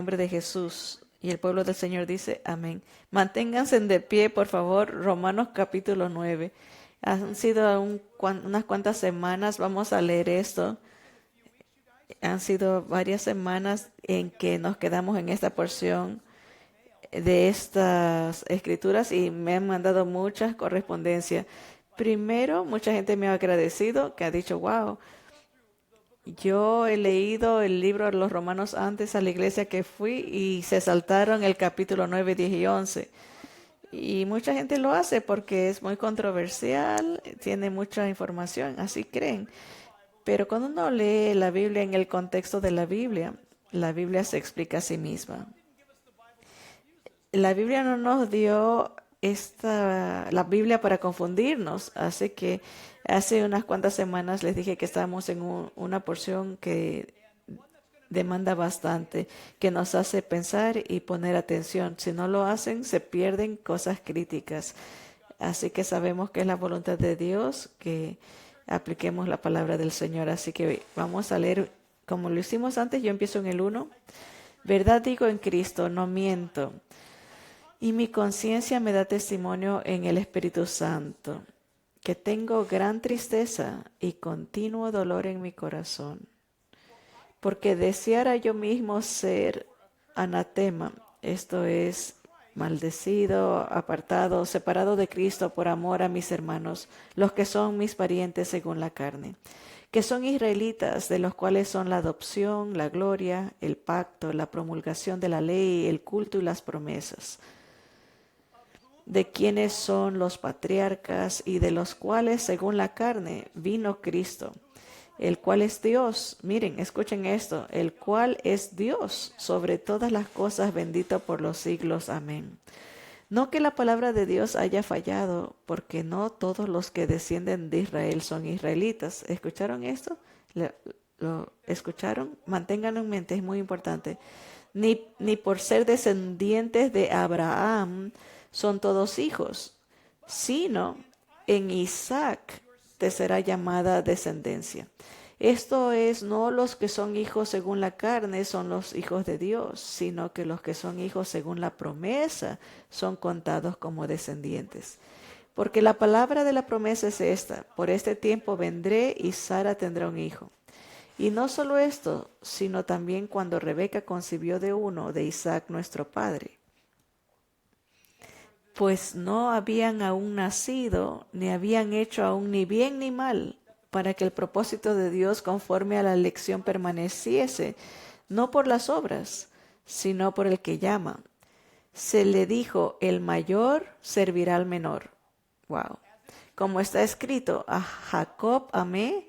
nombre de Jesús. Y el pueblo del Señor dice amén. Manténganse de pie, por favor. Romanos capítulo 9. Han sido unas cuantas semanas. Vamos a leer esto. Han sido varias semanas en que nos quedamos en esta porción de estas escrituras y me han mandado muchas correspondencias. Primero, mucha gente me ha agradecido, que ha dicho, wow, yo he leído el libro de los Romanos antes a la iglesia que fui y se saltaron el capítulo 9, 10 y 11. Y mucha gente lo hace porque es muy controversial, tiene mucha información, así creen. Pero cuando uno lee la Biblia en el contexto de la Biblia se explica a sí misma. La Biblia no nos dio la Biblia para confundirnos, así que hace unas cuantas semanas les dije que estábamos en una porción que demanda bastante, que nos hace pensar y poner atención. Si no lo hacen, se pierden cosas críticas. Así que sabemos que es la voluntad de Dios que apliquemos la palabra del Señor. Así que vamos a leer como lo hicimos antes. Yo empiezo en el 1. Verdad digo en Cristo, no miento. Y mi conciencia me da testimonio en el Espíritu Santo, que tengo gran tristeza y continuo dolor en mi corazón, porque deseara yo mismo ser anatema, esto es, maldecido, apartado, separado de Cristo por amor a mis hermanos, los que son mis parientes según la carne, que son israelitas, de los cuales son la adopción, la gloria, el pacto, la promulgación de la ley, el culto y las promesas, de quienes son los patriarcas y de los cuales, según la carne, vino Cristo, el cual es Dios. Miren, escuchen esto, el cual es Dios sobre todas las cosas, bendito por los siglos. Amén. No que la palabra de Dios haya fallado, porque no todos los que descienden de Israel son israelitas. ¿Escucharon esto? ¿Lo escucharon? Manténganlo en mente, es muy importante. Ni por ser descendientes de Abraham son todos hijos, sino en Isaac te será llamada descendencia. Esto es, no los que son hijos según la carne son los hijos de Dios, sino que los que son hijos según la promesa son contados como descendientes. Porque la palabra de la promesa es esta: por este tiempo vendré y Sara tendrá un hijo. Y no solo esto, sino también cuando Rebeca concibió de uno, de Isaac nuestro padre, pues no habían aún nacido, ni habían hecho aún ni bien ni mal, para que el propósito de Dios conforme a la elección permaneciese, no por las obras, sino por el que llama. Se le dijo, el mayor servirá al menor. Wow. Como está escrito, a Jacob amé,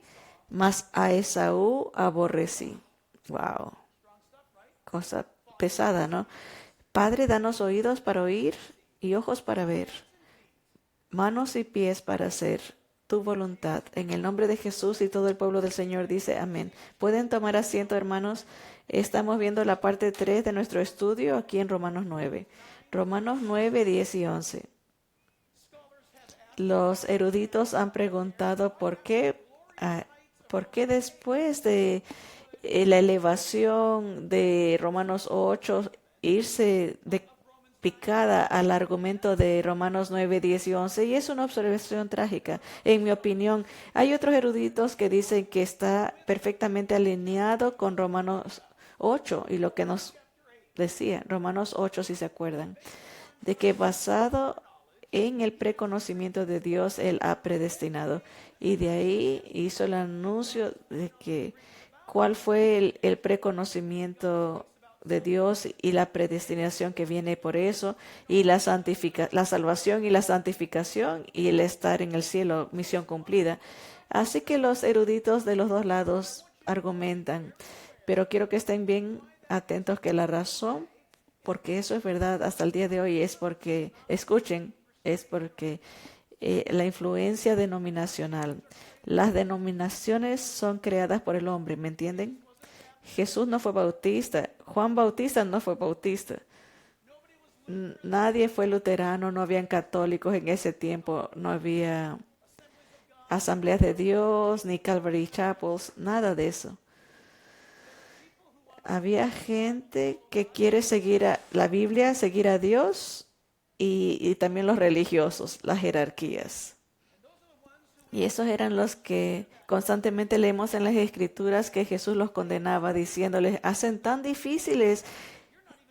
mas a Esaú aborrecí. Wow. Cosa pesada, ¿no? Padre, danos oídos para oír y ojos para ver, manos y pies para hacer tu voluntad. En el nombre de Jesús, y todo el pueblo del Señor dice amén. Pueden tomar asiento, hermanos. Estamos viendo la parte 3 de nuestro estudio aquí en Romanos 9. Romanos 9, 10 y 11. Los eruditos han preguntado por qué después de la elevación de Romanos 8 irse de picada al argumento de Romanos 9, 10 y 11, y es una observación trágica. En mi opinión, hay otros eruditos que dicen que está perfectamente alineado con Romanos 8 y lo que nos decía, Romanos 8, si se acuerdan, de que basado en el preconocimiento de Dios, Él ha predestinado. Y de ahí hizo el anuncio de que cuál fue el preconocimiento de Dios y la predestinación que viene por eso, y la salvación y la santificación y el estar en el cielo, misión cumplida. Así que los eruditos de los dos lados argumentan, pero quiero que estén bien atentos que la razón, porque eso es verdad hasta el día de hoy, es porque, escuchen, es porque la influencia denominacional. Las denominaciones son creadas por el hombre, ¿me entienden? Jesús no fue bautista, Juan Bautista no fue bautista, nadie fue luterano, no habían católicos en ese tiempo, no había asambleas de Dios, ni Calvary Chapels, nada de eso. Había gente que quiere seguir a la Biblia, seguir a Dios y también los religiosos, las jerarquías. Y esos eran los que constantemente leemos en las Escrituras que Jesús los condenaba, diciéndoles, hacen tan difíciles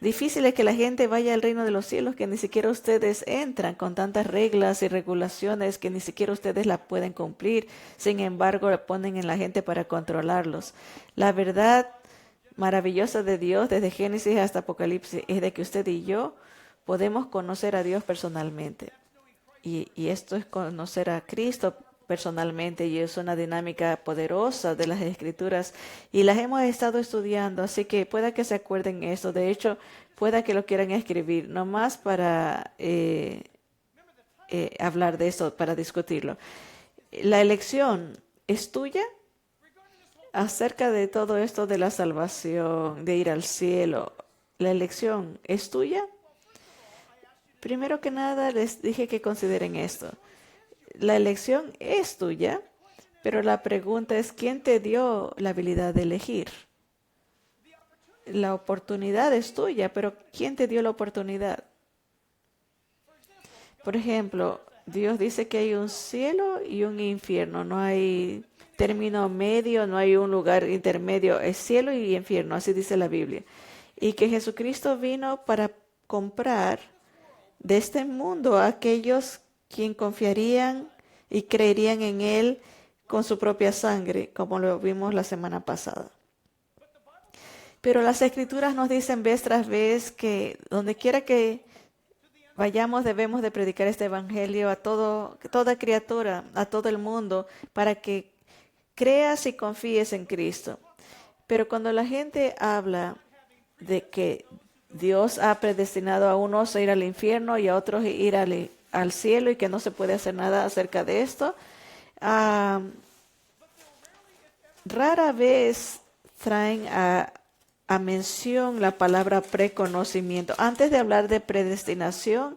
que la gente vaya al reino de los cielos que ni siquiera ustedes entran con tantas reglas y regulaciones que ni siquiera ustedes la pueden cumplir. Sin embargo, la ponen en la gente para controlarlos. La verdad maravillosa de Dios desde Génesis hasta Apocalipsis es de que usted y yo podemos conocer a Dios personalmente. Y esto es conocer a Cristo personalmente y es una dinámica poderosa de las Escrituras y las hemos estado estudiando, así que pueda que se acuerden esto. De hecho, pueda que lo quieran escribir, nomás para hablar de esto, para discutirlo. La elección es tuya acerca de todo esto de la salvación, de ir al cielo. La elección es tuya. Primero que nada, les dije que consideren esto. La elección es tuya, pero la pregunta es, ¿quién te dio la habilidad de elegir? La oportunidad es tuya, pero ¿quién te dio la oportunidad? Por ejemplo, Dios dice que hay un cielo y un infierno. No hay término medio, no hay un lugar intermedio. Es cielo y infierno, así dice la Biblia. Y que Jesucristo vino para comprar de este mundo a aquellos quien confiarían y creerían en Él con su propia sangre, como lo vimos la semana pasada. Pero las Escrituras nos dicen vez tras vez que donde quiera que vayamos debemos de predicar este evangelio a toda criatura, a todo el mundo, para que creas y confíes en Cristo. Pero cuando la gente habla de que Dios ha predestinado a unos a ir al infierno y a otros a ir al cielo y que no se puede hacer nada acerca de esto, rara vez traen a mención la palabra preconocimiento. Antes de hablar de predestinación,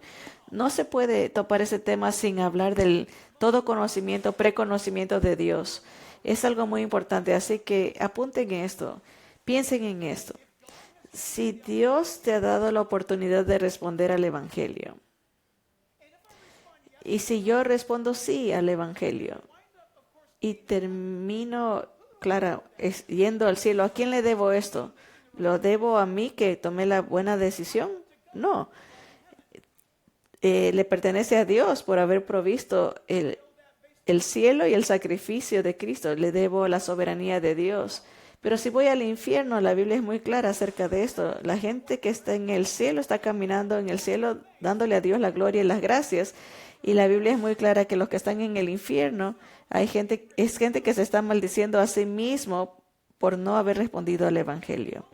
no se puede topar ese tema sin hablar del todo conocimiento, preconocimiento de Dios. Es algo muy importante, así que apunten esto, piensen en esto. Si Dios te ha dado la oportunidad de responder al Evangelio, y si yo respondo sí al Evangelio, y termino, claro, yendo al cielo, ¿a quién le debo esto? ¿Lo debo a mí que tomé la buena decisión? No. Le pertenece a Dios por haber provisto el cielo y el sacrificio de Cristo. Le debo la soberanía de Dios. Pero si voy al infierno, la Biblia es muy clara acerca de esto. La gente que está en el cielo está caminando en el cielo, dándole a Dios la gloria y las gracias. Y la Biblia es muy clara que los que están en el infierno, es gente que se está maldiciendo a sí mismo por no haber respondido al Evangelio.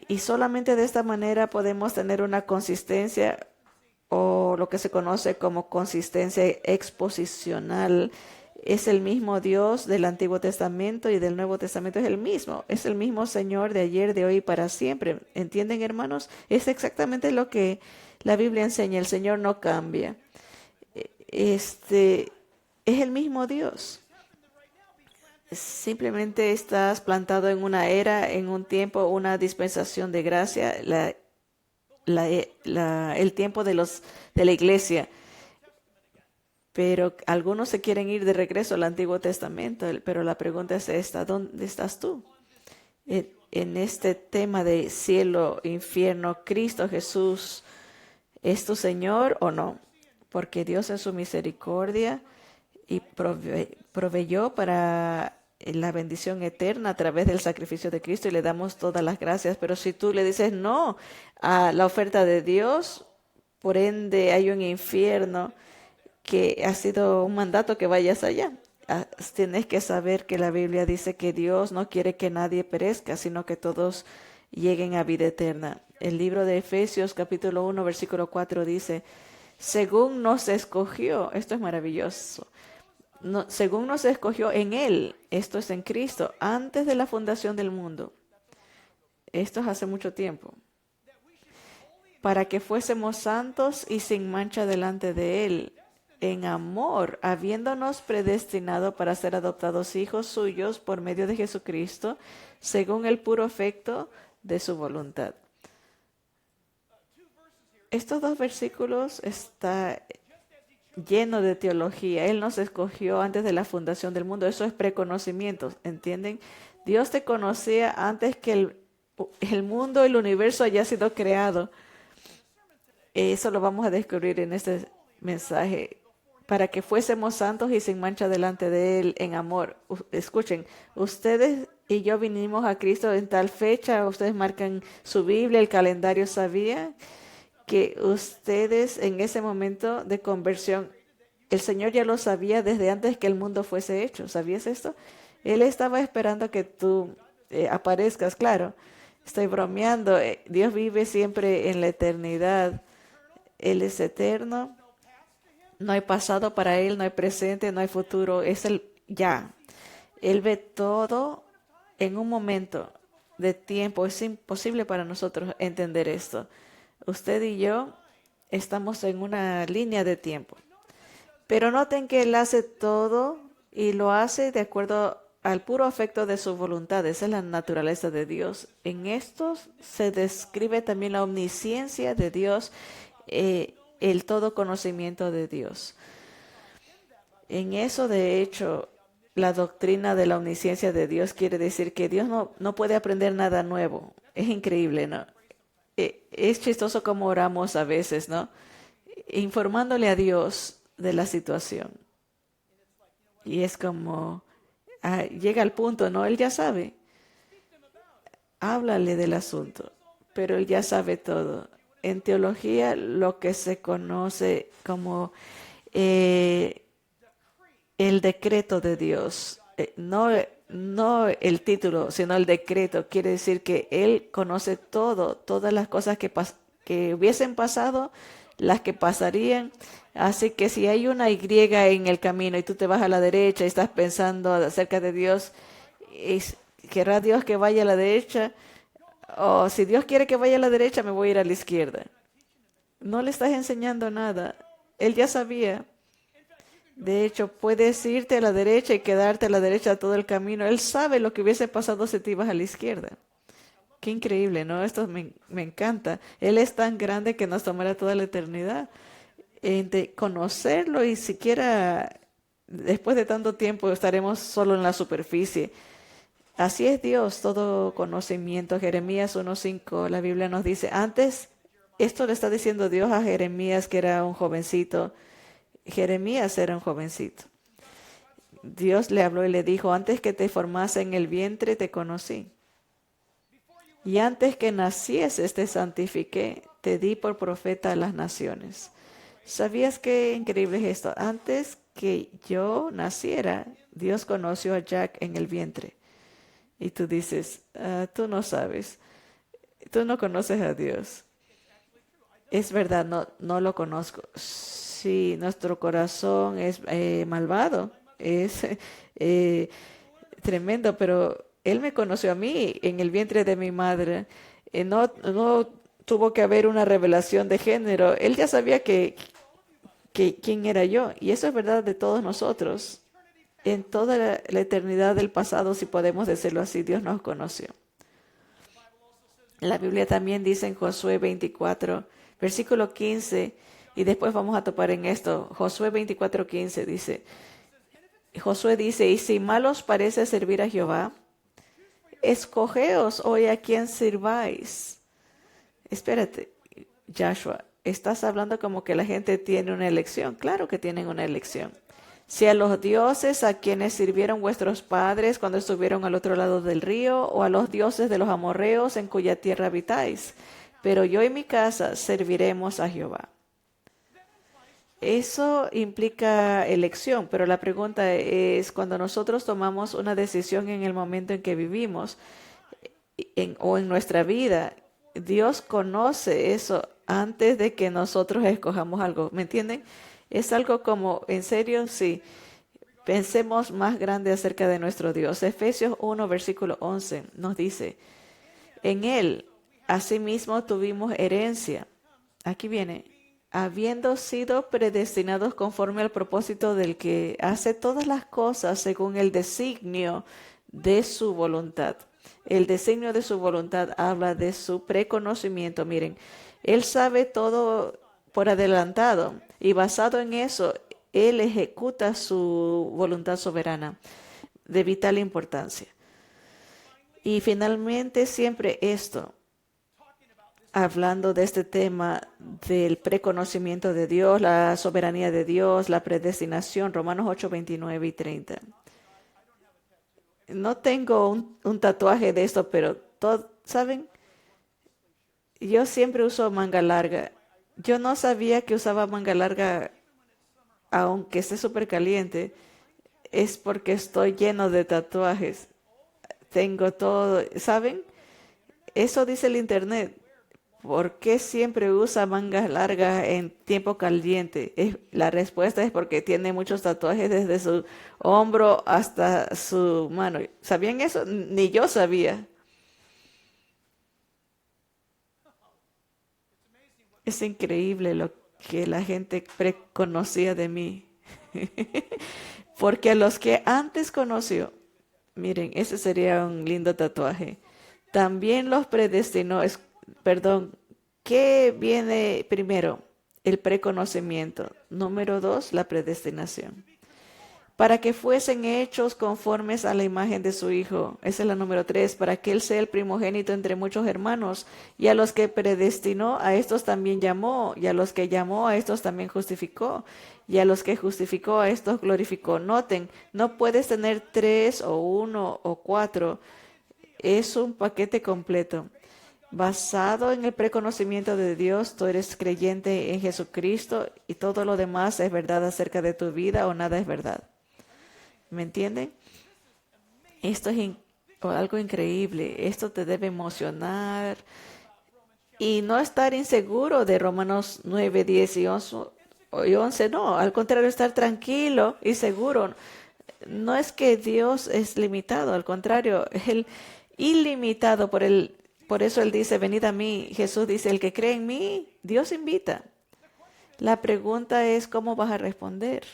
Y solamente de esta manera podemos tener una consistencia o lo que se conoce como consistencia exposicional. Es el mismo Dios del Antiguo Testamento y del Nuevo Testamento es el mismo Señor de ayer, de hoy y para siempre. ¿Entienden, hermanos? Es exactamente lo que la Biblia enseña. El Señor no cambia. Es el mismo Dios. Simplemente estás plantado en una era, en un tiempo, una dispensación de gracia, el tiempo de la iglesia. Pero algunos se quieren ir de regreso al Antiguo Testamento, pero la pregunta es esta, ¿dónde estás tú? En este tema de cielo, infierno, Cristo Jesús, ¿es tu Señor o no? Porque Dios en su misericordia y proveyó para la bendición eterna a través del sacrificio de Cristo y le damos todas las gracias. Pero si tú le dices no a la oferta de Dios, por ende hay un infierno que ha sido un mandato que vayas allá. Tienes que saber que la Biblia dice que Dios no quiere que nadie perezca, sino que todos lleguen a vida eterna. El libro de Efesios capítulo 1 versículo 4 dice, según nos escogió, esto es maravilloso, según nos escogió en Él, esto es en Cristo, antes de la fundación del mundo. Esto es hace mucho tiempo. Para que fuésemos santos y sin mancha delante de Él. en amor, habiéndonos predestinado para ser adoptados hijos suyos por medio de Jesucristo, según el puro afecto de su voluntad. Estos dos versículos están llenos de teología. Él nos escogió antes de la fundación del mundo. Eso es preconocimiento, ¿entienden? Dios te conocía antes que el mundo, el universo haya sido creado. Eso lo vamos a descubrir en este mensaje. Para que fuésemos santos y sin mancha delante de Él en amor. Escuchen, ustedes y yo vinimos a Cristo en tal fecha. Ustedes marcan su Biblia, el calendario. ¿Sabían que ustedes en ese momento de conversión, el Señor ya lo sabía desde antes que el mundo fuese hecho? ¿Sabías esto? Él estaba esperando que tú aparezcas. Claro, estoy bromeando. Dios vive siempre en la eternidad. Él es eterno. No hay pasado para Él, no hay presente, no hay futuro. Es el ya. Él ve todo en un momento de tiempo. Es imposible para nosotros entender esto. Usted y yo estamos en una línea de tiempo. Pero noten que Él hace todo y lo hace de acuerdo al puro afecto de su voluntad. Esa es la naturaleza de Dios. En esto se describe también la omnisciencia de Dios, el todo conocimiento de Dios. En eso, de hecho, la doctrina de la omnisciencia de Dios quiere decir que Dios no puede aprender nada nuevo. Es increíble, ¿no? Es chistoso como oramos a veces, ¿no? Informándole a Dios de la situación. Y es como, llega al punto, ¿no? Él ya sabe. Háblale del asunto, pero Él ya sabe todo. En teología, lo que se conoce como el decreto de Dios, no el título, sino el decreto, quiere decir que Él conoce todo, todas las cosas que hubiesen pasado, las que pasarían. Así que si hay una Y en el camino y tú te vas a la derecha y estás pensando acerca de Dios, ¿querrá Dios que vaya a la derecha? O si Dios quiere que vaya a la derecha, me voy a ir a la izquierda. No le estás enseñando nada. Él ya sabía. De hecho, puedes irte a la derecha y quedarte a la derecha todo el camino. Él sabe lo que hubiese pasado si te ibas a la izquierda. Qué increíble, ¿no? Esto me encanta. Él es tan grande que nos tomará toda la eternidad. De conocerlo y siquiera después de tanto tiempo estaremos solo en la superficie. Así es Dios, todo conocimiento. Jeremías 1:5, la Biblia nos dice, antes, esto le está diciendo Dios a Jeremías, que era un jovencito. Jeremías era un jovencito. Dios le habló y le dijo, antes que te formase en el vientre te conocí. Y antes que nacieses te santifiqué, te di por profeta a las naciones. ¿Sabías qué increíble es esto? Antes que yo naciera, Dios conoció a Jack en el vientre. Y tú dices, tú no sabes, tú no conoces a Dios. Es verdad, no lo conozco. Sí, nuestro corazón es malvado, es tremendo, pero Él me conoció a mí en el vientre de mi madre. No tuvo que haber una revelación de género. Él ya sabía quién era yo. Y eso es verdad de todos nosotros. En toda la eternidad del pasado, si podemos decirlo así, Dios nos conoció. La Biblia también dice en Josué 24, versículo 15, y después vamos a topar en esto. Josué 24:15 dice, Josué dice, y si mal os parece servir a Jehová, escogeos hoy a quien sirváis. Espérate, Joshua, estás hablando como que la gente tiene una elección. Claro que tienen una elección. Si a los dioses a quienes sirvieron vuestros padres cuando estuvieron al otro lado del río, o a los dioses de los amorreos en cuya tierra habitáis. Pero yo y mi casa serviremos a Jehová. Eso implica elección, pero la pregunta es, cuando nosotros tomamos una decisión en el momento en que vivimos o en nuestra vida, Dios conoce eso antes de que nosotros escojamos algo. ¿Me entienden? Es algo como, ¿en serio? Sí. Pensemos más grande acerca de nuestro Dios. Efesios 1, versículo 11 nos dice, en Él asimismo tuvimos herencia. Aquí viene. habiendo sido predestinados conforme al propósito del que hace todas las cosas según el designio de su voluntad. El designio de su voluntad habla de su preconocimiento. Miren, Él sabe todo por adelantado y basado en eso, Él ejecuta su voluntad soberana de vital importancia. Y finalmente siempre esto, hablando de este tema del preconocimiento de Dios, la soberanía de Dios, la predestinación, Romanos 8, 29 y 30. No tengo un tatuaje de esto, pero ¿saben? Yo siempre uso manga larga. Yo no sabía que usaba manga larga, aunque esté súper caliente. Es porque estoy lleno de tatuajes. Tengo todo, ¿saben? Eso dice el internet. ¿Por qué siempre usa mangas largas en tiempo caliente? La respuesta es porque tiene muchos tatuajes desde su hombro hasta su mano. ¿Sabían eso? Ni yo sabía. Es increíble lo que la gente preconocía de mí. Porque a los que antes conoció, miren, ese sería un lindo tatuaje. También los predestinó, perdón, ¿qué viene primero? El preconocimiento. Número 2, la predestinación. Para que fuesen hechos conformes a la imagen de su Hijo. Esa es la número 3, para que Él sea el primogénito entre muchos hermanos. Y a los que predestinó, a estos también llamó. Y a los que llamó, a estos también justificó. Y a los que justificó, a estos glorificó. Noten, no puedes tener 3 o 1 o 4. Es un paquete completo. Basado en el preconocimiento de Dios, tú eres creyente en Jesucristo y todo lo demás es verdad acerca de tu vida o nada es verdad. ¿Me entienden? Esto es algo increíble. Esto te debe emocionar y no estar inseguro de Romanos 9, 10 y 11. No, al contrario, estar tranquilo y seguro. No es que Dios es limitado, al contrario, Él ilimitado. Por eso Él dice, venid a mí. Jesús dice, el que cree en mí, Dios invita. La pregunta es, ¿cómo vas a responder?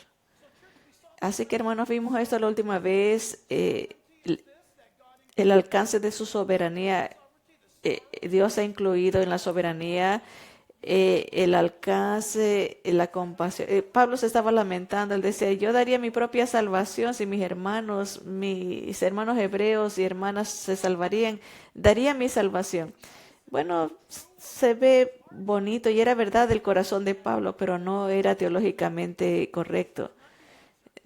Así que, hermanos, vimos esto la última vez, el alcance de su soberanía. Dios ha incluido en la soberanía el alcance, la compasión. Pablo se estaba lamentando, él decía, yo daría mi propia salvación si mis hermanos hebreos y hermanas se salvarían, daría mi salvación. Bueno, se ve bonito y era verdad del corazón de Pablo, pero no era teológicamente correcto.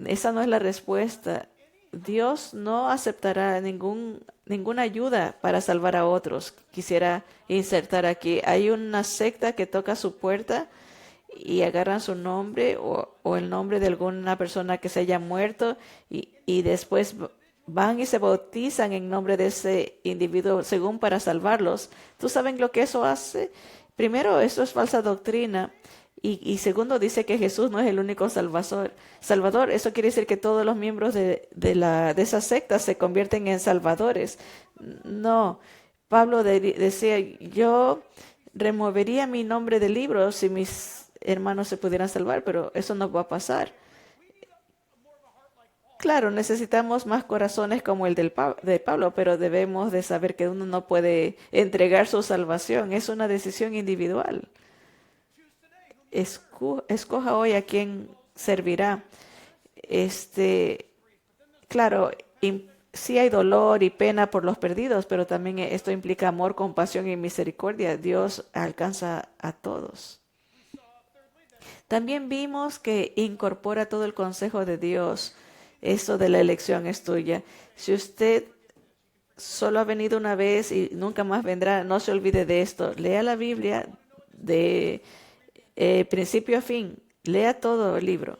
Esa no es la respuesta. Dios no aceptará ninguna ayuda para salvar a otros. Quisiera insertar aquí. Hay una secta que toca su puerta y agarran su nombre o el nombre de alguna persona que se haya muerto y después van y se bautizan en nombre de ese individuo según para salvarlos. ¿Tú saben lo que eso hace? Primero, eso es falsa doctrina. Y segundo, dice que Jesús no es el único salvador. Eso quiere decir que todos los miembros de esa secta se convierten en salvadores. No, Pablo decía, yo removería mi nombre del libro si mis hermanos se pudieran salvar, pero eso no va a pasar. Claro, necesitamos más corazones como el de Pablo, pero debemos de saber que uno no puede entregar su salvación. Es una decisión individual. Escoja hoy a quién servirá. Claro, sí hay dolor y pena por los perdidos, pero también esto implica amor, compasión y misericordia. Dios alcanza a todos. También vimos que incorpora todo el consejo de Dios. Eso de la elección es tuya. Si usted solo ha venido una vez y nunca más vendrá, no se olvide de esto. Lea la Biblia de principio a fin. Lea todo el libro.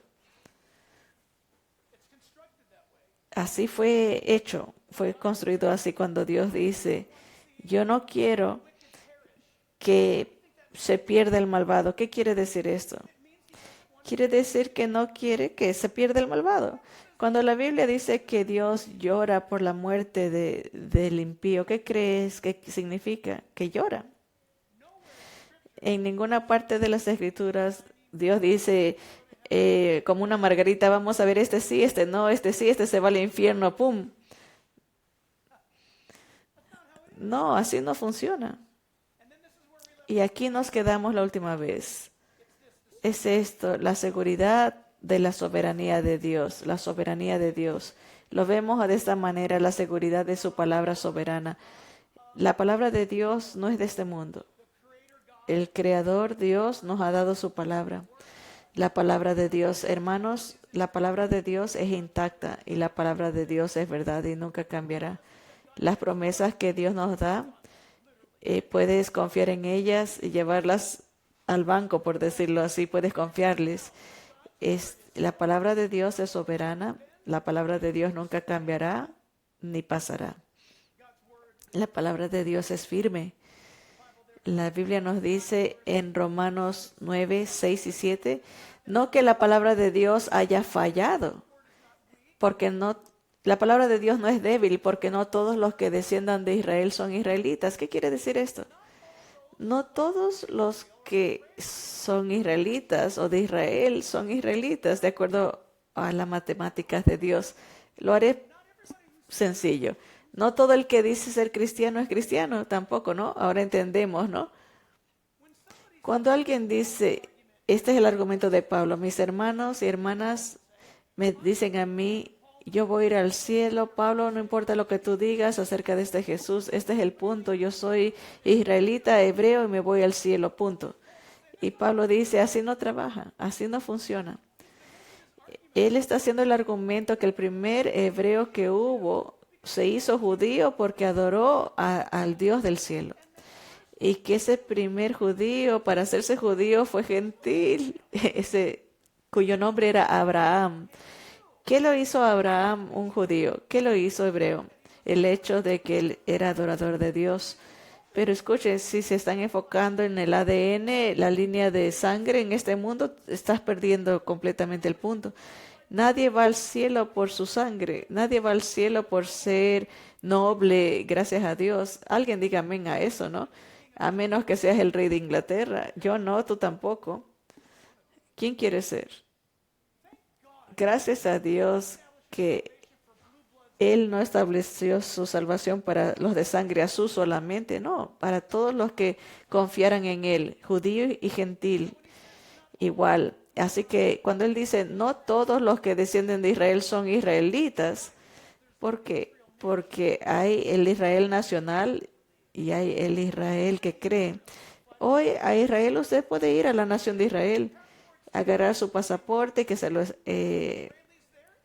Así fue hecho, fue construido así cuando Dios dice, yo no quiero que se pierda el malvado. ¿Qué quiere decir esto? Quiere decir que no quiere que se pierda el malvado. Cuando la Biblia dice que Dios llora por la muerte del impío, ¿qué crees que significa? Que llora. En ninguna parte de las Escrituras Dios dice como una margarita, vamos a ver este sí, este no, este sí, este se va al infierno, ¡pum! No, así no funciona. Y aquí nos quedamos la última vez. Es esto, la seguridad de la soberanía de Dios, la soberanía de Dios. Lo vemos de esta manera, la seguridad de su palabra soberana. La palabra de Dios no es de este mundo. El Creador Dios nos ha dado su palabra. La palabra de Dios, hermanos, la palabra de Dios es intacta y la palabra de Dios es verdad y nunca cambiará. Las promesas que Dios nos da, puedes confiar en ellas y llevarlas al banco, por decirlo así, puedes confiarles. La palabra de Dios es soberana, la palabra de Dios nunca cambiará ni pasará. La palabra de Dios es firme. La Biblia nos dice en Romanos 9, 6 y 7, no que la palabra de Dios haya fallado, porque no, la palabra de Dios no es débil, porque no todos los que desciendan de Israel son israelitas. ¿Qué quiere decir esto? No todos los que son israelitas o de Israel son israelitas, de acuerdo a las matemáticas de Dios. Lo haré sencillo. No todo el que dice ser cristiano es cristiano, tampoco, ¿no? Ahora entendemos, ¿no? Cuando alguien dice, este es el argumento de Pablo, mis hermanos y hermanas me dicen a mí, yo voy a ir al cielo, Pablo, no importa lo que tú digas acerca de este Jesús, este es el punto, yo soy israelita, hebreo y me voy al cielo, punto. Y Pablo dice, así no trabaja, así no funciona. Él está haciendo el argumento que el primer hebreo que hubo se hizo judío porque adoró al Dios del cielo. Y que ese primer judío, para hacerse judío, fue gentil, cuyo nombre era Abraham. ¿Qué lo hizo Abraham un judío? ¿Qué lo hizo hebreo? El hecho de que él era adorador de Dios. Pero escuchen, si se están enfocando en el ADN, la línea de sangre en este mundo, estás perdiendo completamente el punto. Nadie va al cielo por su sangre, nadie va al cielo por ser noble, gracias a Dios. Alguien diga amén a eso, ¿no? A menos que seas el rey de Inglaterra. Yo no, tú tampoco. ¿Quién quiere ser? Gracias a Dios que Él no estableció su salvación para los de sangre azul solamente, no, para todos los que confiaran en Él, judío y gentil, igual. Así que cuando Él dice, no todos los que descienden de Israel son israelitas, ¿por qué? Porque hay el Israel nacional y hay el Israel que cree. Hoy a Israel usted puede ir a la nación de Israel, agarrar su pasaporte, que se lo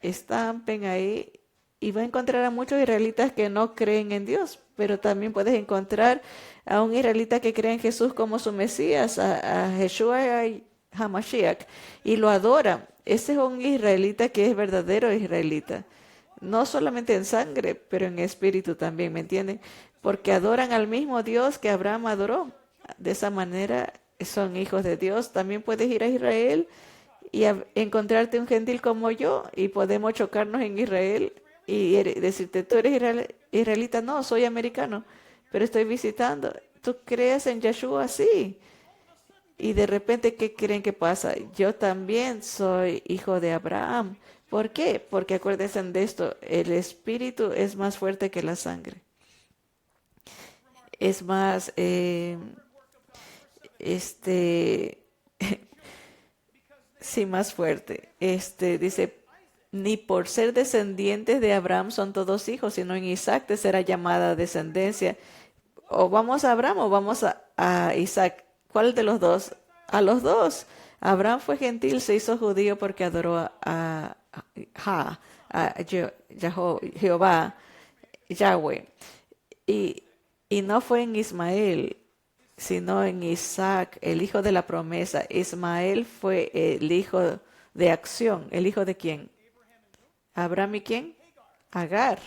estampen ahí y va a encontrar a muchos israelitas que no creen en Dios, pero también puedes encontrar a un israelita que cree en Jesús como su Mesías, a Yeshua HaMashiach, y lo adora. Ese es un israelita que es verdadero israelita. No solamente en sangre, pero en espíritu también, ¿me entienden? Porque adoran al mismo Dios que Abraham adoró. De esa manera son hijos de Dios. También puedes ir a Israel y encontrarte un gentil como yo y podemos chocarnos en Israel y decirte, tú eres israelita. No, soy americano, pero estoy visitando. ¿Tú crees en Yeshua? Sí. Y de repente, ¿qué creen que pasa? Yo también soy hijo de Abraham. ¿Por qué? Porque acuérdense de esto, el espíritu es más fuerte que la sangre. Es más, sí, más fuerte. Dice, ni por ser descendientes de Abraham son todos hijos, sino en Isaac te será llamada descendencia. O vamos a Abraham o vamos a Isaac. ¿Cuál de los dos? A los dos. Abraham fue gentil, se hizo judío porque adoró Jehová, Yahweh. Y, y no fue en Ismael, sino en Isaac, el hijo de la promesa. Ismael fue el hijo de acción. ¿El hijo de quién? Abraham y quién? Agar.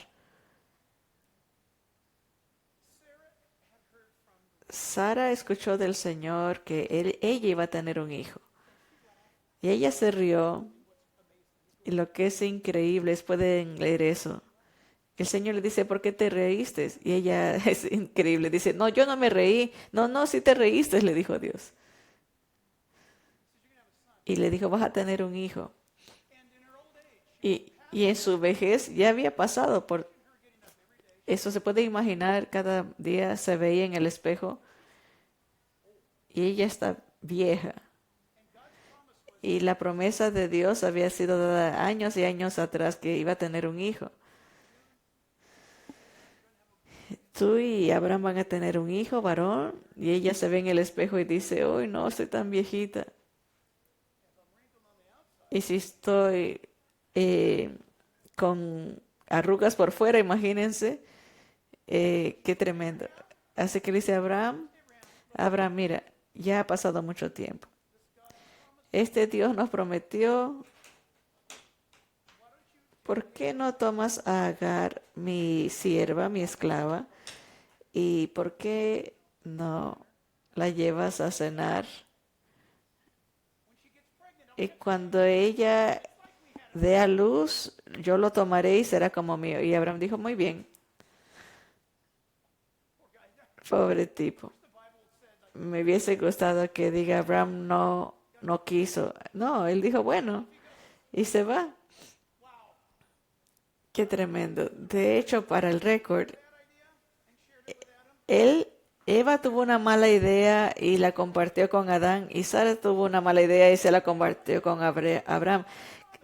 Sara escuchó del Señor que ella iba a tener un hijo. Y ella se rió. Y lo que es increíble es pueden leer eso. El Señor le dice, ¿por qué te reíste? Y ella es increíble, dice, no, yo no me reí. No, no, sí te reíste, le dijo Dios. Y le dijo, vas a tener un hijo. Y en su vejez ya había pasado por eso. Se puede imaginar, cada día se veía en el espejo y ella está vieja. Y la promesa de Dios había sido dada años y años atrás que iba a tener un hijo. Tú y Abraham van a tener un hijo varón, y ella se ve en el espejo y dice, hoy no, estoy tan viejita. Y si estoy eh, con arrugas por fuera, imagínense, qué tremendo. Así que le dice a Abraham, Abraham, mira, ya ha pasado mucho tiempo. Este Dios nos prometió, ¿por qué no tomas a Agar, mi sierva, mi esclava, y por qué no la llevas a cenar? Y cuando ella dé a luz, yo lo tomaré y será como mío. Y Abraham dijo, muy bien, pobre tipo. Me hubiese gustado que diga, Abraham no, no quiso. No, él dijo, bueno, y se va. Qué tremendo. De hecho, para el récord, él, Eva tuvo una mala idea y la compartió con Adán, y Sara tuvo una mala idea y se la compartió con Abraham.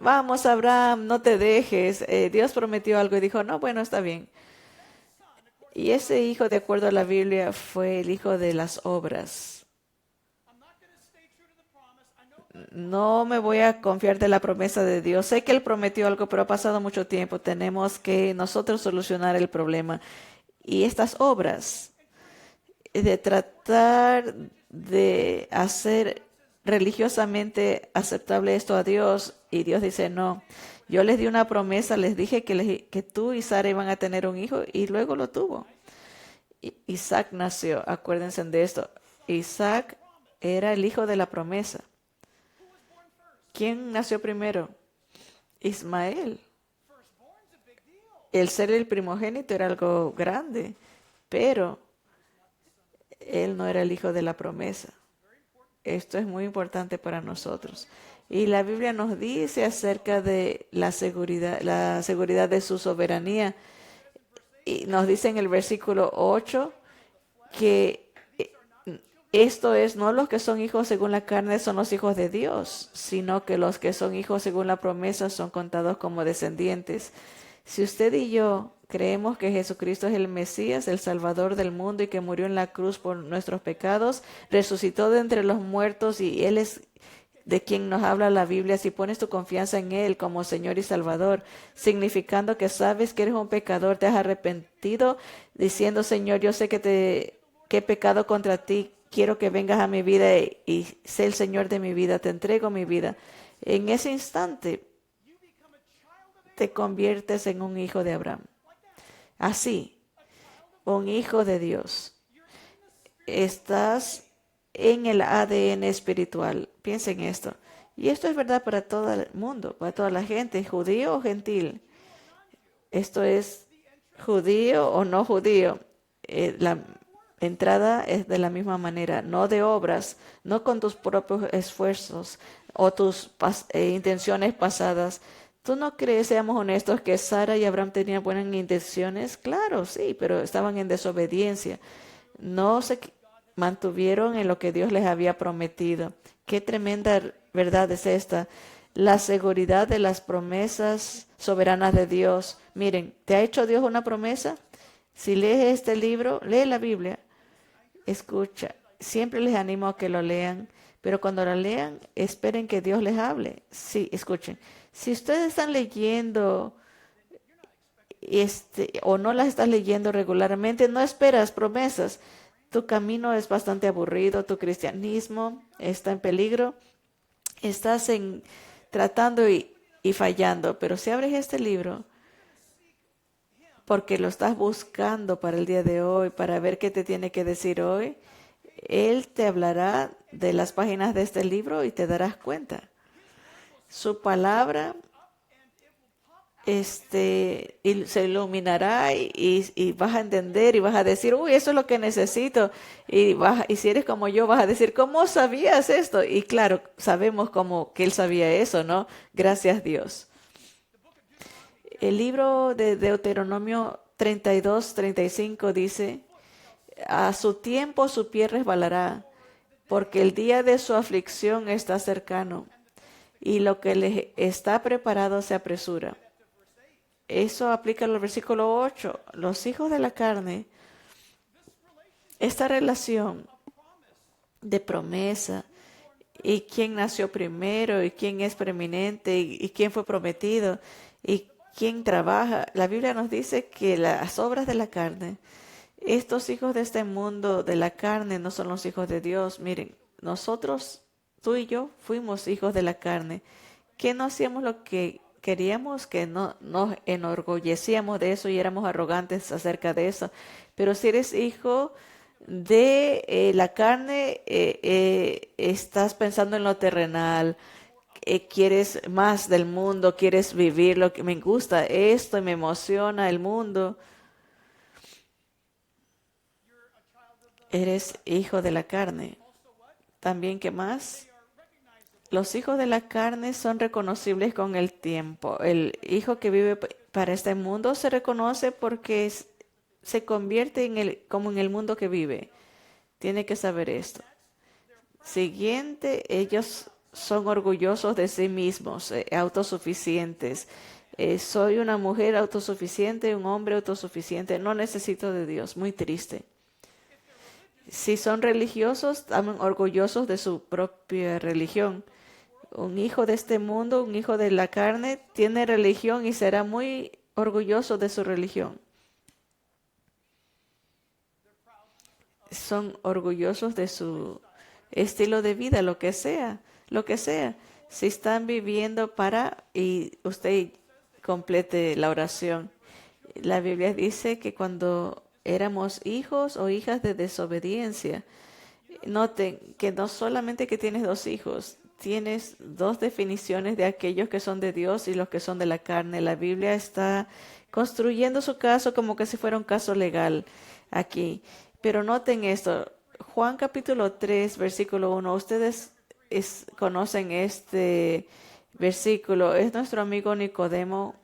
Vamos, Abraham, no te dejes. Dios prometió algo y dijo, no, bueno, está bien. Y ese hijo, de acuerdo a la Biblia, fue el hijo de las obras. No me voy a confiar de la promesa de Dios. Sé que Él prometió algo, pero ha pasado mucho tiempo. Tenemos que nosotros solucionar el problema. Y estas obras de tratar de hacer religiosamente aceptable esto a Dios, y Dios dice, no, yo les di una promesa, les dije que tú y Sara iban a tener un hijo, y luego lo tuvo. Isaac nació, acuérdense de esto. Isaac era el hijo de la promesa. ¿Quién nació primero? Ismael. El ser el primogénito era algo grande, pero él no era el hijo de la promesa. Esto es muy importante para nosotros. Y la Biblia nos dice acerca de la seguridad de su soberanía. Y nos dice en el versículo 8 que esto es, no los que son hijos según la carne son los hijos de Dios, sino que los que son hijos según la promesa son contados como descendientes. Si usted y yo creemos que Jesucristo es el Mesías, el Salvador del mundo, y que murió en la cruz por nuestros pecados, resucitó de entre los muertos, y Él es de quien nos habla la Biblia, si pones tu confianza en Él como Señor y Salvador, significando que sabes que eres un pecador, te has arrepentido, diciendo, Señor, yo sé que he pecado contra ti, quiero que vengas a mi vida y sé el Señor de mi vida, te entrego mi vida. En ese instante te conviertes en un hijo de Abraham. Así, un hijo de Dios. Estás en el ADN espiritual. Piensa en esto. Y esto es verdad para todo el mundo, para toda la gente, judío o gentil. Esto es judío o no judío. La entrada es de la misma manera, no de obras, no con tus propios esfuerzos o tus intenciones pasadas. ¿Tú no crees, seamos honestos, que Sara y Abraham tenían buenas intenciones? Claro, sí, pero estaban en desobediencia. No se mantuvieron en lo que Dios les había prometido. Qué tremenda verdad es esta. La seguridad de las promesas soberanas de Dios. Miren, ¿te ha hecho Dios una promesa? Si lees este libro, lee la Biblia. Escucha, siempre les animo a que lo lean, pero cuando lo lean, esperen que Dios les hable. Sí, escuchen. Si ustedes están leyendo o no las estás leyendo regularmente, no esperas promesas. Tu camino es bastante aburrido, tu cristianismo está en peligro, estás tratando y fallando, pero si abres este libro, porque lo estás buscando para el día de hoy, para ver qué te tiene que decir hoy, Él te hablará de las páginas de este libro y te darás cuenta. Su palabra y se iluminará y vas a entender y vas a decir, uy, eso es lo que necesito. Y si eres como yo, vas a decir, ¿cómo sabías esto? Y claro, sabemos como que él sabía eso, ¿no? Gracias Dios. El libro de Deuteronomio 32-35 dice, a su tiempo su pie resbalará, porque el día de su aflicción está cercano, y lo que le está preparado se apresura. Eso aplica al versículo 8. Los hijos de la carne, esta relación de promesa y quién nació primero y quién es preeminente y quién fue prometido y quién trabaja. La Biblia nos dice que las obras de la carne, estos hijos de este mundo de la carne no son los hijos de Dios. Miren, nosotros, tú y yo, fuimos hijos de la carne. Que no hacíamos lo que queríamos, que no nos enorgullecíamos de eso y éramos arrogantes acerca de eso. Pero si eres hijo de la carne, estás pensando en lo terrenal, quieres más del mundo, quieres vivir lo que me gusta, esto y me emociona el mundo. Eres hijo de la carne. También, ¿qué más? Los hijos de la carne son reconocibles con el tiempo. El hijo que vive para este mundo se reconoce porque se convierte como en el mundo que vive. Tiene que saber esto. Siguiente, ellos son orgullosos de sí mismos, autosuficientes. Soy una mujer autosuficiente, un hombre autosuficiente, no necesito de Dios. Muy triste. Si son religiosos, también orgullosos de su propia religión. Un hijo de este mundo, un hijo de la carne, tiene religión y será muy orgulloso de su religión. Son orgullosos de su estilo de vida, lo que sea, lo que sea. Si están viviendo y usted complete la oración. La Biblia dice que cuando éramos hijos o hijas de desobediencia, noten que no solamente que tienes dos hijos, tienes dos definiciones de aquellos que son de Dios y los que son de la carne. La Biblia está construyendo su caso como que si fuera un caso legal aquí. Pero noten esto, Juan capítulo 3, versículo 1, ustedes conocen este versículo, es nuestro amigo Nicodemo.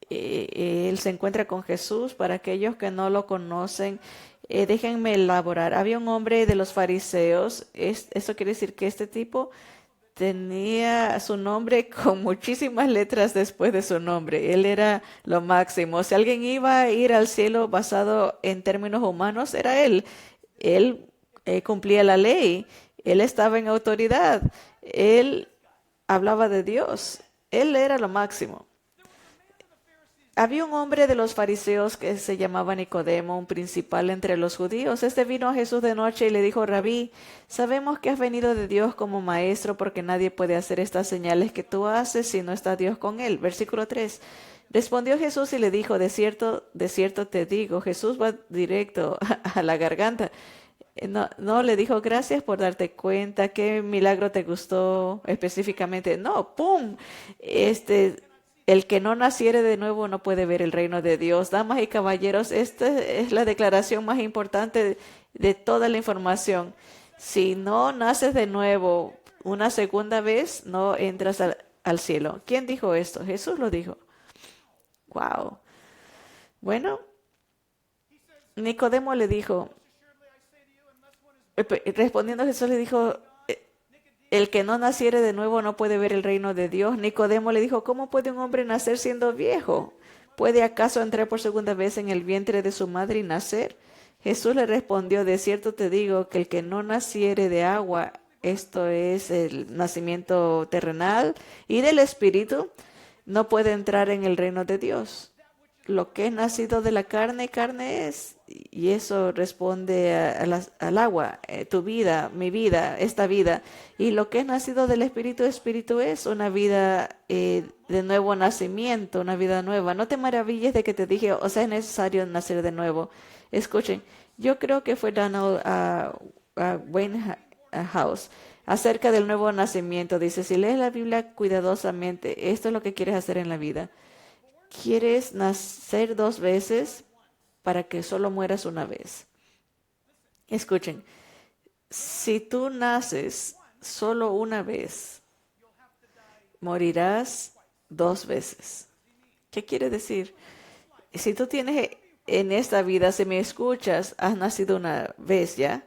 Él se encuentra con Jesús. Para aquellos que no lo conocen, déjenme elaborar. Había un hombre de los fariseos. Eso quiere decir que este tipo tenía su nombre con muchísimas letras después de su nombre. Él era lo máximo. Si alguien iba a ir al cielo basado en términos humanos, era él. Él cumplía la ley. Él estaba en autoridad. Él hablaba de Dios. Él era lo máximo. Había un hombre de los fariseos que se llamaba Nicodemo, un principal entre los judíos. Este vino a Jesús de noche y le dijo, Rabí, sabemos que has venido de Dios como maestro porque nadie puede hacer estas señales que tú haces si no está Dios con él. Versículo 3. Respondió Jesús y le dijo, de cierto te digo. Jesús va directo a la garganta. No le dijo, gracias por darte cuenta, qué milagro te gustó específicamente. No, ¡pum! El que no naciere de nuevo no puede ver el reino de Dios. Damas y caballeros, esta es la declaración más importante de toda la información. Si no naces de nuevo una segunda vez, no entras al cielo. ¿Quién dijo esto? Jesús lo dijo. Wow. Bueno, Nicodemo le dijo, respondiendo Jesús le dijo, el que no naciere de nuevo no puede ver el reino de Dios. Nicodemo le dijo, ¿cómo puede un hombre nacer siendo viejo? ¿Puede acaso entrar por segunda vez en el vientre de su madre y nacer? Jesús le respondió, de cierto te digo que el que no naciere de agua, esto es el nacimiento terrenal, y del Espíritu, no puede entrar en el reino de Dios. Lo que es nacido de la carne, carne es. Y eso responde al agua, tu vida, mi vida, esta vida. Y lo que es nacido del Espíritu, Espíritu es una vida de nuevo nacimiento, una vida nueva. No te maravilles de que te dije, o sea, es necesario nacer de nuevo. Escuchen, yo creo que fue Donald Wayne House acerca del nuevo nacimiento. Dice, si lees la Biblia cuidadosamente, esto es lo que quieres hacer en la vida. ¿Quieres nacer 2 veces para que solo mueras una vez? Escuchen, si tú naces solo una vez, morirás 2 veces. ¿Qué quiere decir? Si tú tienes en esta vida, si me escuchas, has nacido una vez ya.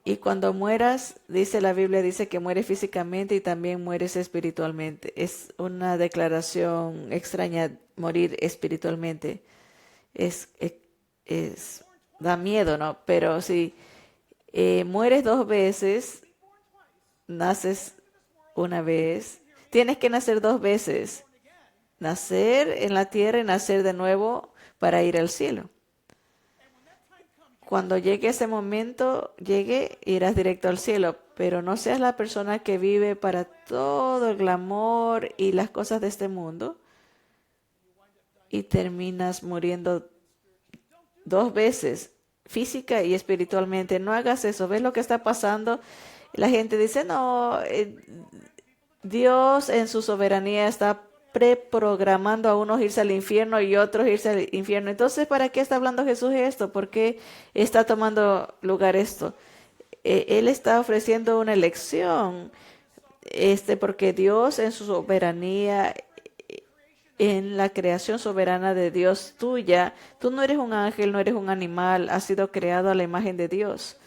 Y cuando mueras, dice la Biblia, dice que mueres físicamente y también mueres espiritualmente. Es una declaración extraña morir espiritualmente. Es, es, da miedo, ¿no? Pero si mueres 2 veces, naces una vez, tienes que nacer 2 veces. Nacer en la tierra y nacer de nuevo para ir al cielo. Cuando llegue ese momento, irás directo al cielo, pero no seas la persona que vive para todo el glamour y las cosas de este mundo y terminas muriendo 2 veces, física y espiritualmente. No hagas eso. ¿Ves lo que está pasando? La gente dice, no, Dios en su soberanía está preprogramando a unos irse al infierno y otros irse al infierno. Entonces, ¿para qué está hablando Jesús esto? ¿Por qué está tomando lugar esto? Él está ofreciendo una elección, porque Dios en su soberanía, en la creación soberana de Dios tuya, tú no eres un ángel, no eres un animal, has sido creado a la imagen de Dios.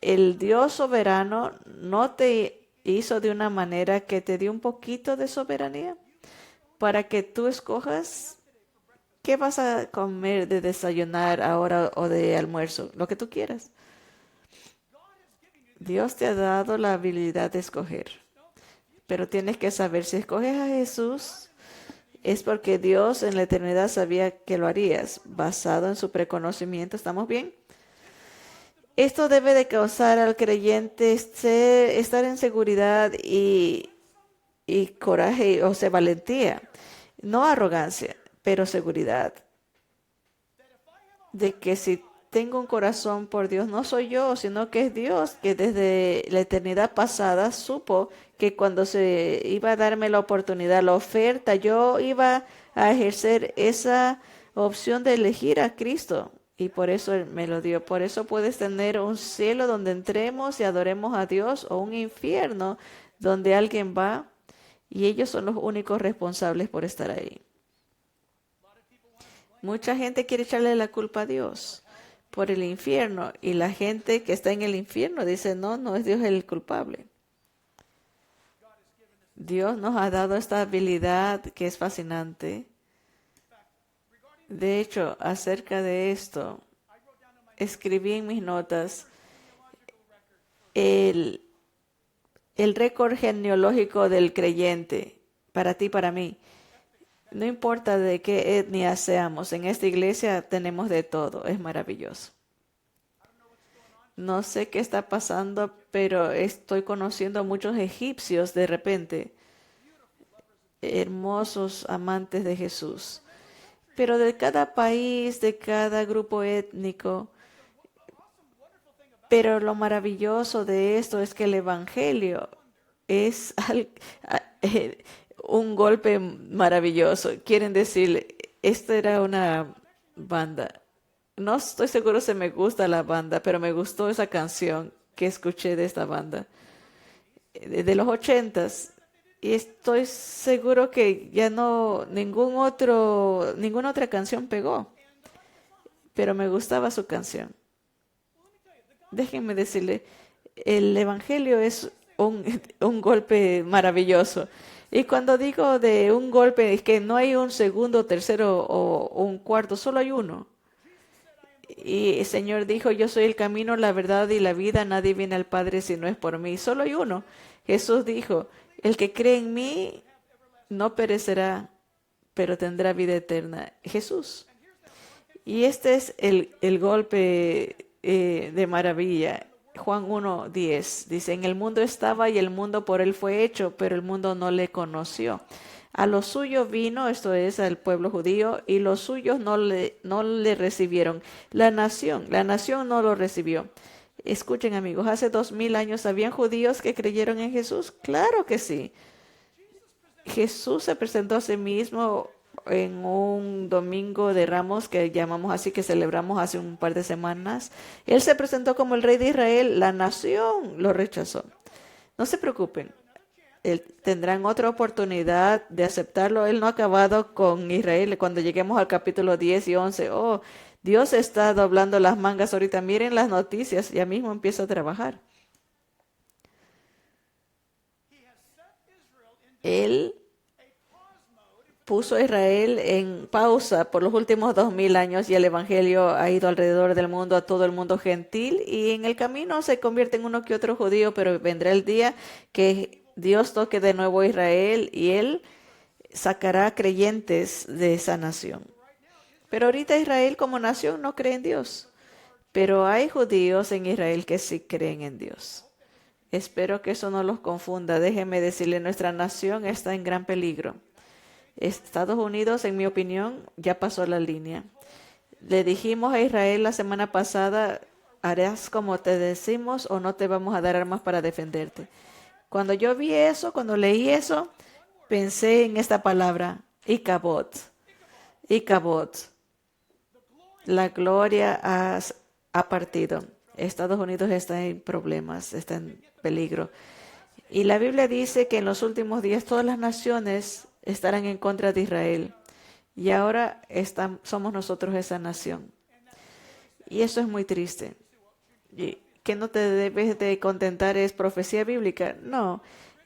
El Dios soberano no te hizo de una manera que te dio un poquito de soberanía para que tú escojas qué vas a comer de desayunar ahora o de almuerzo, lo que tú quieras. Dios te ha dado la habilidad de escoger, pero tienes que saber si escoges a Jesús es porque Dios en la eternidad sabía que lo harías, basado en su preconocimiento. ¿Estamos bien? Esto debe de causar al creyente estar en seguridad y coraje, o sea, valentía. No arrogancia, pero seguridad. De que si tengo un corazón por Dios, no soy yo, sino que es Dios, que desde la eternidad pasada supo que cuando se iba a darme la oportunidad, la oferta, yo iba a ejercer esa opción de elegir a Cristo. Y por eso Él me lo dio. Por eso puedes tener un cielo donde entremos y adoremos a Dios o un infierno donde alguien va y ellos son los únicos responsables por estar ahí. Mucha gente quiere echarle la culpa a Dios por el infierno y la gente que está en el infierno dice, no, no es Dios el culpable. Dios nos ha dado esta habilidad que es fascinante. De hecho, acerca de esto, escribí en mis notas el récord genealógico del creyente, para ti, para mí. No importa de qué etnia seamos, en esta iglesia tenemos de todo, es maravilloso. No sé qué está pasando, pero estoy conociendo a muchos egipcios de repente, hermosos amantes de Jesús. Pero de cada país, de cada grupo étnico. Pero lo maravilloso de esto es que el Evangelio es un golpe maravilloso. Quieren decir, esta era una banda. No estoy seguro si me gusta la banda, pero me gustó esa canción que escuché de esta banda de los 80s. Y estoy seguro que ya no ninguna otra canción pegó, pero me gustaba su canción. Déjenme decirle, el Evangelio es un golpe maravilloso. Y cuando digo de un golpe, es que no hay un segundo, tercero o un cuarto, solo hay uno. Y el Señor dijo, yo soy el camino, la verdad y la vida, nadie viene al Padre si no es por mí. Solo hay uno. Jesús dijo, el que cree en mí no perecerá, pero tendrá vida eterna. Jesús. Y este es el golpe de maravilla. Juan 1:10 dice, en el mundo estaba y el mundo por él fue hecho, pero el mundo no le conoció. A los suyos vino, esto es, al pueblo judío, y los suyos no le recibieron. La nación no lo recibió. Escuchen, amigos, hace 2000 años habían judíos que creyeron en Jesús. Claro que sí. Jesús se presentó a sí mismo en un domingo de Ramos, que llamamos así, que celebramos hace un par de semanas. Él se presentó como el rey de Israel. La nación lo rechazó. No se preocupen. Tendrán otra oportunidad de aceptarlo. Él no ha acabado con Israel. Cuando lleguemos al capítulo 10 y 11, oh, Dios está doblando las mangas ahorita. Miren las noticias, ya mismo empieza a trabajar. Él puso a Israel en pausa por los últimos 2000 años y el evangelio ha ido alrededor del mundo, a todo el mundo gentil, y en el camino se convierte en uno que otro judío, pero vendrá el día que Dios toque de nuevo a Israel y él sacará creyentes de esa nación. Pero ahorita Israel como nación no cree en Dios, pero hay judíos en Israel que sí creen en Dios. Espero que eso no los confunda. Déjeme decirle, nuestra nación está en gran peligro. Estados Unidos, en mi opinión, ya pasó la línea. Le dijimos a Israel la semana pasada, harás como te decimos o no te vamos a dar armas para defenderte. Cuando yo vi eso, cuando leí eso, pensé en esta palabra, Icabod. Icabod. La gloria ha partido. Estados Unidos está en problemas, está en peligro. Y la Biblia dice que en los últimos días todas las naciones estarán en contra de Israel. Y ahora somos nosotros esa nación. Y eso es muy triste. Y que no te debes de contentar es profecía bíblica. No.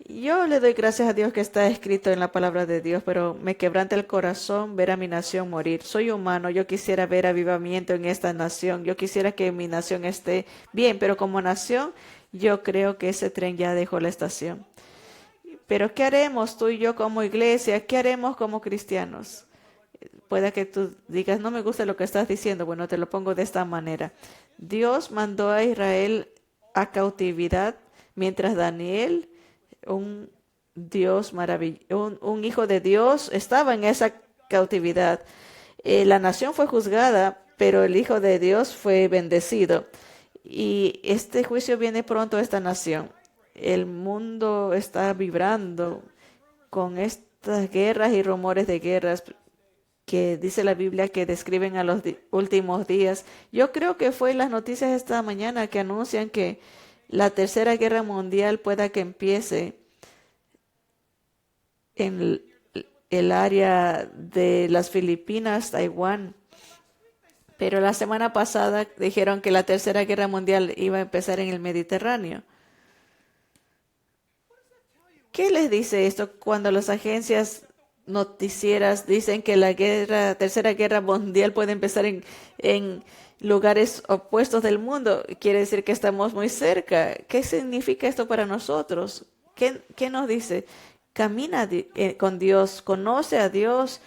Yo le doy gracias a Dios que está escrito en la palabra de Dios, pero me quebranta el corazón ver a mi nación morir. Soy humano, yo quisiera ver avivamiento en esta nación. Yo quisiera que mi nación esté bien, pero como nación, yo creo que ese tren ya dejó la estación. Pero ¿qué haremos tú y yo como iglesia? ¿Qué haremos como cristianos? Puede que tú digas, no me gusta lo que estás diciendo. Bueno, te lo pongo de esta manera. Dios mandó a Israel a cautividad mientras Daniel, un hijo de Dios, estaba en esa cautividad. La nación fue juzgada, pero el Hijo de Dios fue bendecido. Y este juicio viene pronto a esta nación. El mundo está vibrando con estas guerras y rumores de guerras que dice la Biblia que describen a los últimos días. Yo creo que fue en las noticias esta mañana que anuncian que la Tercera Guerra Mundial pueda que empiece en el área de las Filipinas, Taiwán. Pero la semana pasada dijeron que la Tercera Guerra Mundial iba a empezar en el Mediterráneo. ¿Qué les dice esto cuando las agencias noticieras dicen que la Tercera Guerra Mundial puede empezar en lugares opuestos del mundo? Quiere decir que estamos muy cerca. ¿Qué significa esto para nosotros? ¿Qué nos dice? Camina con Dios, conoce a Dios,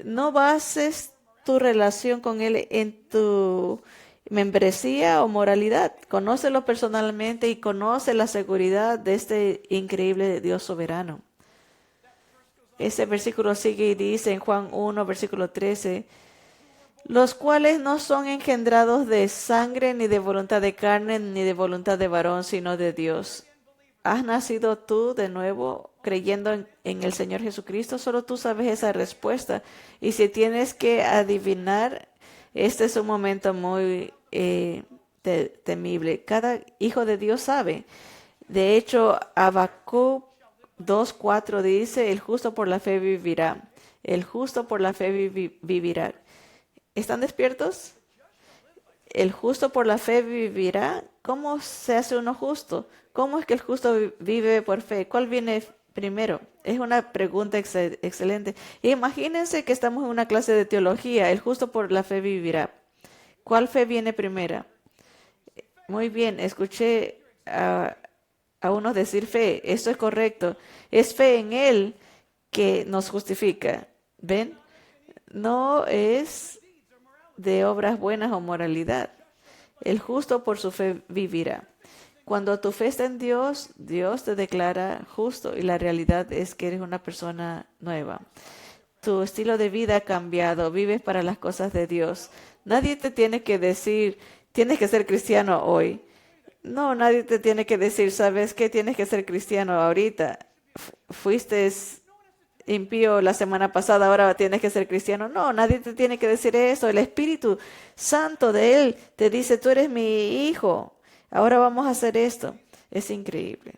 no bases tu relación con Él en tu membresía o moralidad. Conócelo personalmente y conoce la seguridad de este increíble Dios soberano. Ese versículo sigue y dice en Juan 1, versículo 13, los cuales no son engendrados de sangre, ni de voluntad de carne, ni de voluntad de varón, sino de Dios. ¿Has nacido tú de nuevo creyendo en el Señor Jesucristo? Solo tú sabes esa respuesta. Y si tienes que adivinar, este es un momento muy temible. Cada hijo de Dios sabe. De hecho, Habacuc 2:4 dice, el justo por la fe vivirá. El justo por la fe vivirá. ¿Están despiertos? El justo por la fe vivirá. ¿Cómo se hace uno justo? ¿Cómo es que el justo vive por fe? ¿Cuál viene primero? Es una pregunta excelente. Imagínense que estamos en una clase de teología. El justo por la fe vivirá. ¿Cuál fe viene primera? Muy bien, escuché a unos decir fe. Eso es correcto. Es fe en Él que nos justifica. ¿Ven? No es de obras buenas o moralidad. El justo por su fe vivirá. Cuando tu fe está en Dios, Dios te declara justo y la realidad es que eres una persona nueva. Tu estilo de vida ha cambiado, vives para las cosas de Dios. Nadie te tiene que decir, tienes que ser cristiano hoy. No, nadie te tiene que decir, ¿sabes qué? Tienes que ser cristiano ahorita. Fuiste impío la semana pasada, ahora tienes que ser cristiano. No, nadie te tiene que decir eso. El Espíritu Santo de Él te dice, tú eres mi hijo, ahora vamos a hacer esto. Es increíble.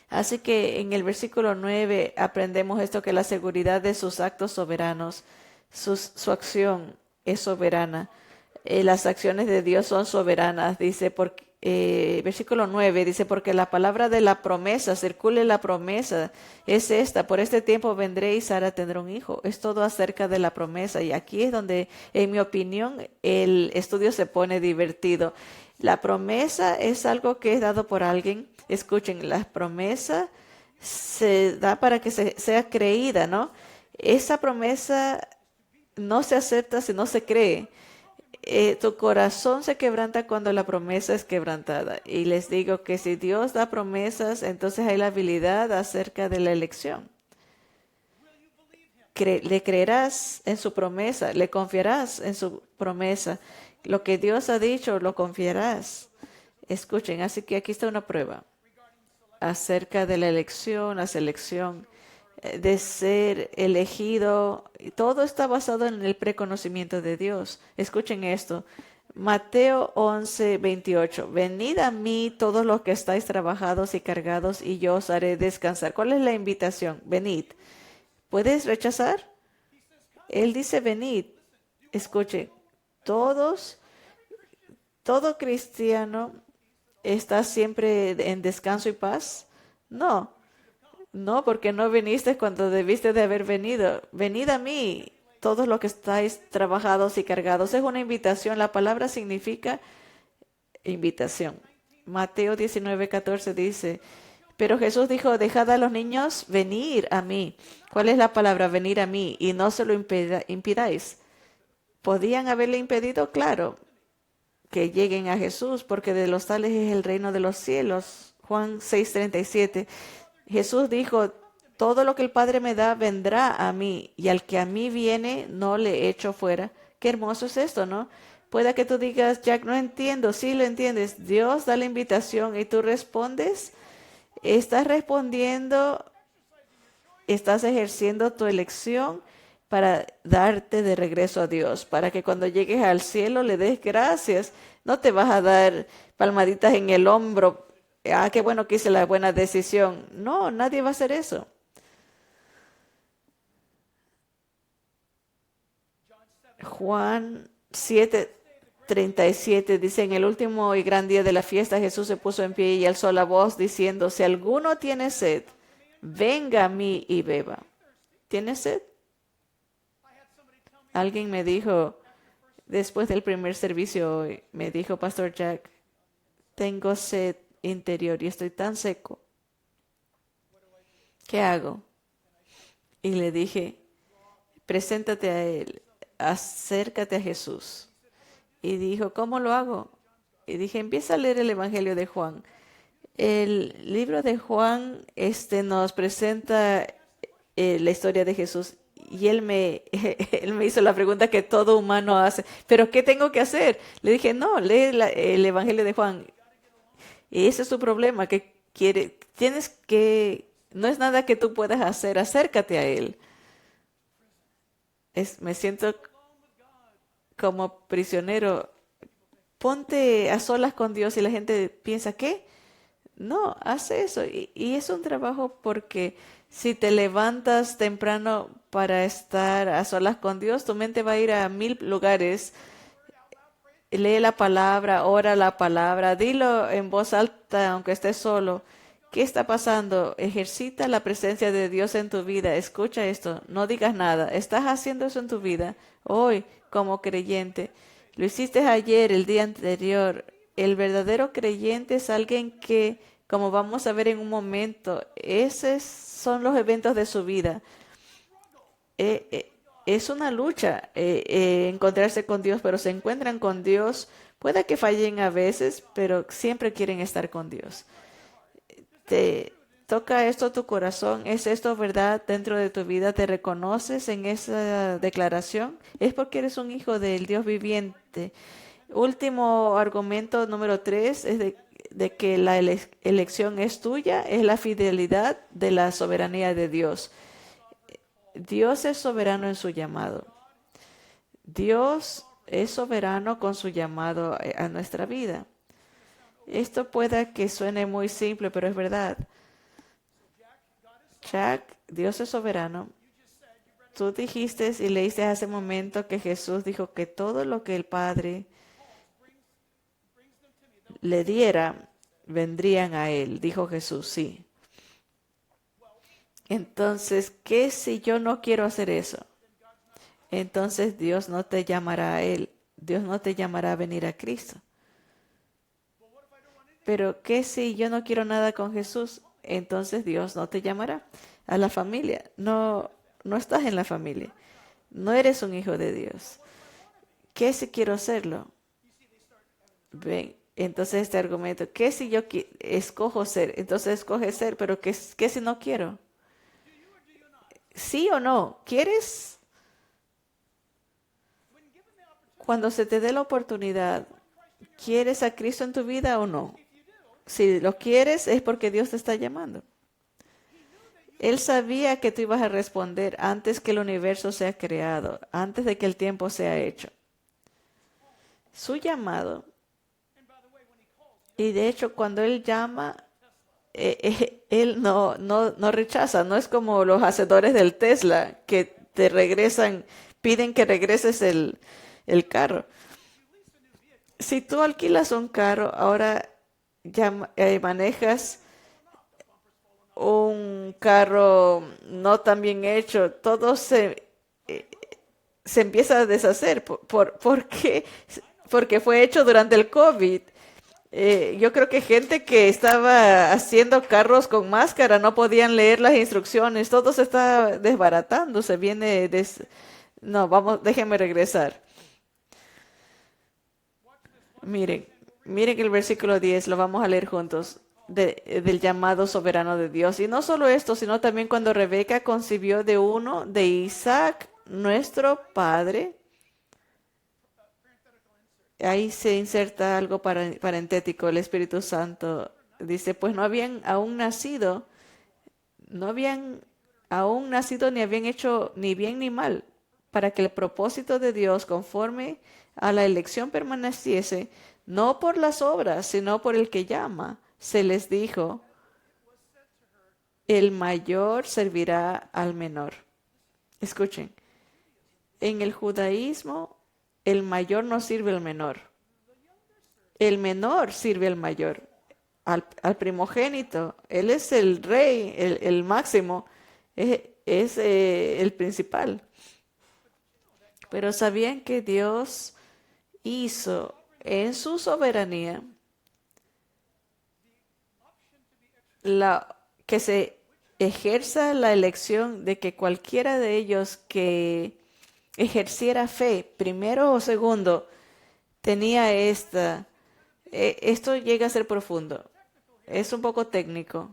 Así que en el versículo 9 aprendemos esto, que la seguridad de sus actos soberanos, su acción es soberana. Las acciones de Dios son soberanas, dice, versículo 9 dice, porque la palabra de la promesa, circule la promesa, es esta: por este tiempo vendré y Sara tendrá un hijo. Es todo acerca de la promesa, y aquí es donde, en mi opinión, el estudio se pone divertido. La promesa es algo que es dado por alguien. Escuchen, la promesa se da para que sea creída, ¿no? Esa promesa no se acepta si no se cree. Tu corazón se quebranta cuando la promesa es quebrantada. Y les digo que si Dios da promesas, entonces hay la habilidad acerca de la elección. Le creerás en su promesa, le confiarás en su promesa. Lo que Dios ha dicho, lo confiarás. Escuchen, así que aquí está una prueba acerca de la selección de ser elegido. Todo está basado en el preconocimiento de Dios. Escuchen esto. Mateo 11:28. Venid a mí todos los que estáis trabajados y cargados, y yo os haré descansar. ¿Cuál es la invitación? Venid. ¿Puedes rechazar? Él dice venid. Escuche, todo cristiano está siempre en descanso y paz. No, no, porque no viniste cuando debiste de haber venido. Venid a mí, todos los que estáis trabajados y cargados. Es una invitación. La palabra significa invitación. Mateo 19:14 dice, pero Jesús dijo, dejad a los niños venir a mí. ¿Cuál es la palabra? Venir a mí, y no se lo impidáis. ¿Podían haberle impedido? Claro, que lleguen a Jesús, porque de los tales es el reino de los cielos. Juan 6:37. Jesús dijo, todo lo que el Padre me da vendrá a mí, y al que a mí viene no le echo fuera. Qué hermoso es esto, ¿no? Puede que tú digas, Jack, no entiendo. Sí lo entiendes. Dios da la invitación y tú respondes. Estás respondiendo, estás ejerciendo tu elección para darte de regreso a Dios, para que cuando llegues al cielo le des gracias. No te vas a dar palmaditas en el hombro. Ah, qué bueno que hice la buena decisión. No, nadie va a hacer eso. Juan 7:37 dice, en el último y gran día de la fiesta Jesús se puso en pie y alzó la voz diciendo, si alguno tiene sed, venga a mí y beba. ¿Tienes sed? Alguien me dijo, después del primer servicio hoy, me dijo, Pastor Jack, tengo sed interior y estoy tan seco. ¿Qué hago? Y le dije, preséntate a Él, acércate a Jesús. Y dijo, ¿cómo lo hago? Y dije, empieza a leer el Evangelio de Juan. El libro de Juan nos presenta la historia de Jesús. Y él me hizo la pregunta que todo humano hace. ¿Pero qué tengo que hacer? Le dije, no, lee el Evangelio de Juan. Y ese es tu problema, no es nada que tú puedas hacer, acércate a Él. Me siento como prisionero. Ponte a solas con Dios y la gente piensa, ¿qué? No, haz eso. Y es un trabajo, porque si te levantas temprano para estar a solas con Dios, tu mente va a ir a 1000 lugares. Lee la palabra, ora la palabra, dilo en voz alta aunque estés solo. ¿Qué está pasando? Ejercita la presencia de Dios en tu vida. Escucha esto, no digas nada. ¿Estás haciendo eso en tu vida hoy como creyente? Lo hiciste ayer, el día anterior. El verdadero creyente es alguien que, como vamos a ver en un momento, esos son los eventos de su vida. Es una lucha encontrarse con Dios, pero se encuentran con Dios. Puede que fallen a veces, pero siempre quieren estar con Dios. ¿Te toca esto tu corazón? ¿Es esto verdad dentro de tu vida? ¿Te reconoces en esa declaración? Es porque eres un hijo del Dios viviente. Último argumento, número 3, es de que la elección es tuya, es la fidelidad de la soberanía de Dios. Dios es soberano en su llamado. Dios es soberano con su llamado a nuestra vida. Esto pueda que suene muy simple, pero es verdad. Jack, Dios es soberano. Tú dijiste y leíste hace un momento que Jesús dijo que todo lo que el Padre le diera, vendrían a Él. Dijo Jesús, sí. Entonces, ¿qué si yo no quiero hacer eso? Entonces Dios no te llamará a Él. Dios no te llamará a venir a Cristo. Pero ¿qué si yo no quiero nada con Jesús? Entonces Dios no te llamará a la familia. No, no estás en la familia. No eres un hijo de Dios. ¿Qué si quiero hacerlo? Ven, entonces este argumento, ¿qué si yo escojo ser? Entonces escoge ser, pero ¿qué si no quiero? ¿Sí o no? ¿Quieres? Cuando se te dé la oportunidad, ¿quieres a Cristo en tu vida o no? Si lo quieres es porque Dios te está llamando. Él sabía que tú ibas a responder antes que el universo sea creado, antes de que el tiempo sea hecho. Su llamado. Y de hecho, cuando Él llama, Él no rechaza. No es como los hacedores del Tesla que te regresan, piden que regreses el carro. Si tú alquilas un carro, ahora ya manejas un carro no tan bien hecho, todo se empieza a deshacer. ¿Por qué? Porque fue hecho durante el COVID. Yo creo que gente que estaba haciendo carros con máscara no podían leer las instrucciones. Todo se está desbaratando. Se viene... No, vamos, déjenme regresar. Miren el versículo 10, lo vamos a leer juntos, del llamado soberano de Dios. Y no solo esto, sino también cuando Rebeca concibió de uno de Isaac, nuestro padre. Ahí se inserta algo parentético. El Espíritu Santo dice, pues no habían aún nacido ni habían hecho ni bien ni mal, para que el propósito de Dios conforme a la elección permaneciese, no por las obras, sino por el que llama. Se les dijo, el mayor servirá al menor. Escuchen, en el judaísmo, el mayor no sirve al menor. El menor sirve al mayor, al primogénito. Él es el rey, el máximo, es el principal. Pero sabían que Dios hizo en su soberanía que se ejerza la elección de que cualquiera de ellos que ejerciera fe, primero o segundo, tenía esto llega a ser profundo, es un poco técnico.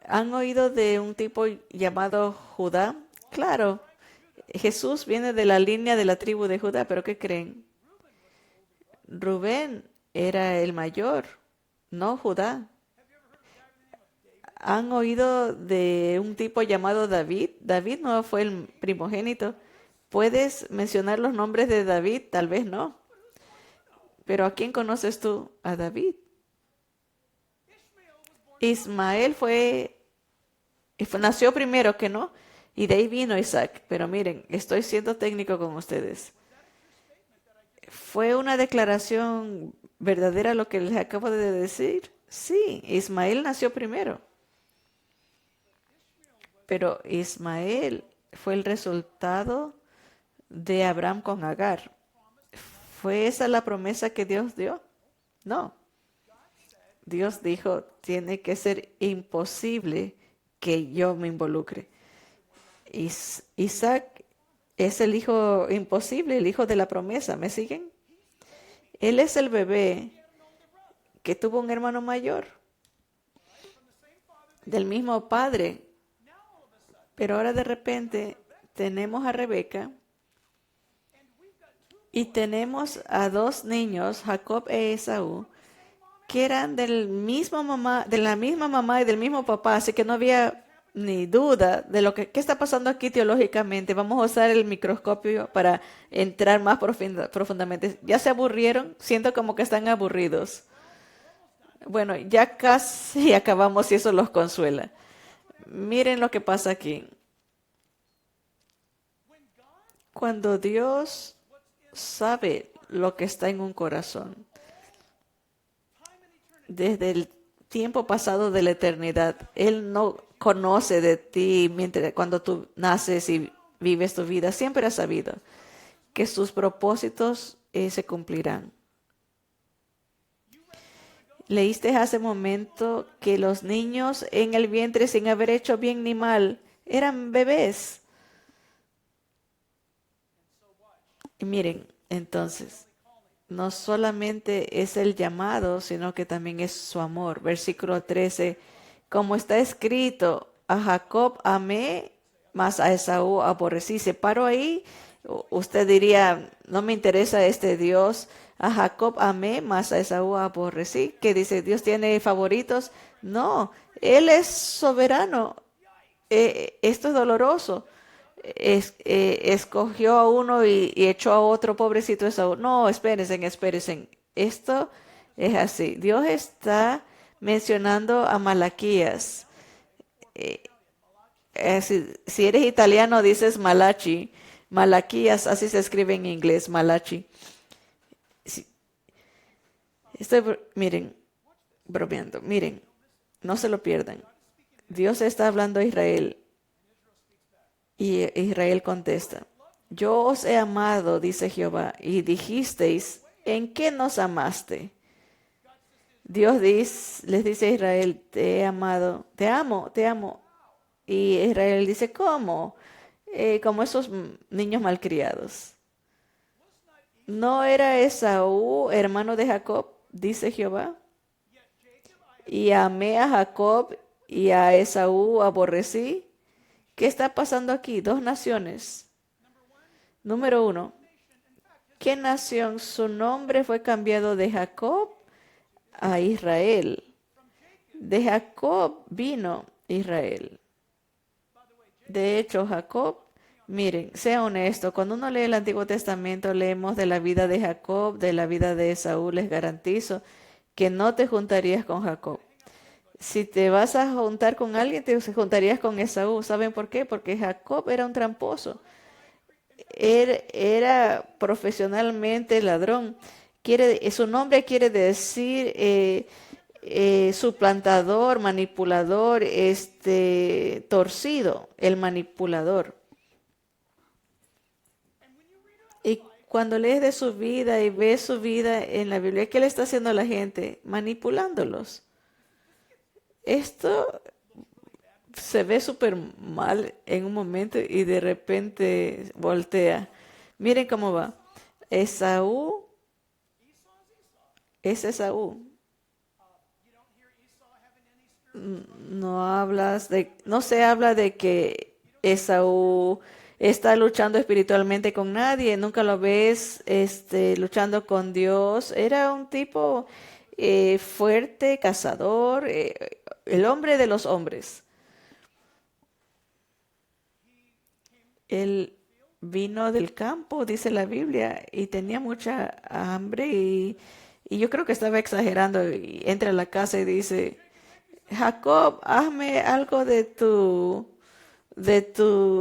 ¿Han oído de un tipo llamado Judá? Claro, Jesús viene de la línea de la tribu de Judá, pero ¿qué creen? Rubén era el mayor, no Judá. ¿Han oído de un tipo llamado David? David no fue el primogénito. ¿Puedes mencionar los nombres de David? Tal vez no. Pero ¿a quién conoces tú? A David. Ismael nació primero que no, y de ahí vino Isaac. Pero miren, estoy siendo técnico con ustedes. ¿Fue una declaración verdadera lo que les acabo de decir? Sí, Ismael nació primero. Pero Ismael fue el resultado de Abraham con Agar. ¿Fue esa la promesa que Dios dio? No. Dios dijo, tiene que ser imposible que yo me involucre. Isaac es el hijo imposible, el hijo de la promesa. ¿Me siguen? Él es el bebé que tuvo un hermano mayor, del mismo padre. Pero ahora de repente tenemos a Rebeca y tenemos a dos niños, Jacob e Esaú, que eran de la misma mamá y del mismo papá, así que no había ni duda de lo que ¿qué está pasando aquí teológicamente. Vamos a usar el microscopio para entrar más profundamente. ¿Ya se aburrieron? Siento como que están aburridos. Bueno, ya casi acabamos y eso los consuela. Miren lo que pasa aquí. Cuando Dios sabe lo que está en un corazón, desde el tiempo pasado de la eternidad, Él no conoce de ti mientras cuando tú naces y vives tu vida. Siempre ha sabido que sus propósitos se cumplirán. Leíste hace momento que los niños en el vientre sin haber hecho bien ni mal eran bebés. Y miren, entonces, no solamente es el llamado, sino que también es su amor. Versículo 13, como está escrito, a Jacob amé, mas a Esaú aborrecí. Se paro ahí, usted diría, no me interesa este Dios. A Jacob amé, mas a Esaú aborrecí. ¿Qué dice? ¿Dios tiene favoritos? No, Él es soberano. Esto es doloroso. Escogió a uno y echó a otro pobrecito Esaú. No, espérense, espérense. Esto es así. Dios está mencionando a Malaquías. Si eres italiano dices Malachi. Malaquías, así se escribe en inglés, Malachi. Si- miren, bromeando. Miren, no se lo pierdan. Dios está hablando a Israel. Y Israel contesta, yo os he amado, dice Jehová, y dijisteis, ¿en qué nos amaste? Les dice a Israel, te he amado, te amo, te amo. Y Israel dice, ¿cómo? Como esos niños malcriados. ¿No era Esaú hermano de Jacob? Dice Jehová. Y amé a Jacob y a Esaú aborrecí. ¿Qué está pasando aquí? Dos naciones. Número uno, ¿qué nación? Su nombre fue cambiado de Jacob a Israel. De Jacob vino Israel. De hecho, Jacob, miren, sea honesto, cuando uno lee el Antiguo Testamento, leemos de la vida de Jacob, de la vida de Esaú, les garantizo que no te juntarías con Jacob. Si te vas a juntar con alguien, te juntarías con Esaú. ¿Saben por qué? Porque Jacob era un tramposo. Él era profesionalmente ladrón. Su nombre quiere decir suplantador, manipulador, torcido, el manipulador. Y cuando lees de su vida y ves su vida en la Biblia, ¿qué le está haciendo a la gente? Manipulándolos. Esto se ve súper mal en un momento y de repente voltea. Miren cómo va. Esaú es Esaú. No se habla de que Esaú está luchando espiritualmente con nadie, nunca lo ves luchando con Dios. Era un tipo fuerte, cazador, el hombre de los hombres. Él vino del campo, dice la Biblia, y tenía mucha hambre y yo creo que estaba exagerando y entra a la casa y dice, Jacob, hazme algo de tu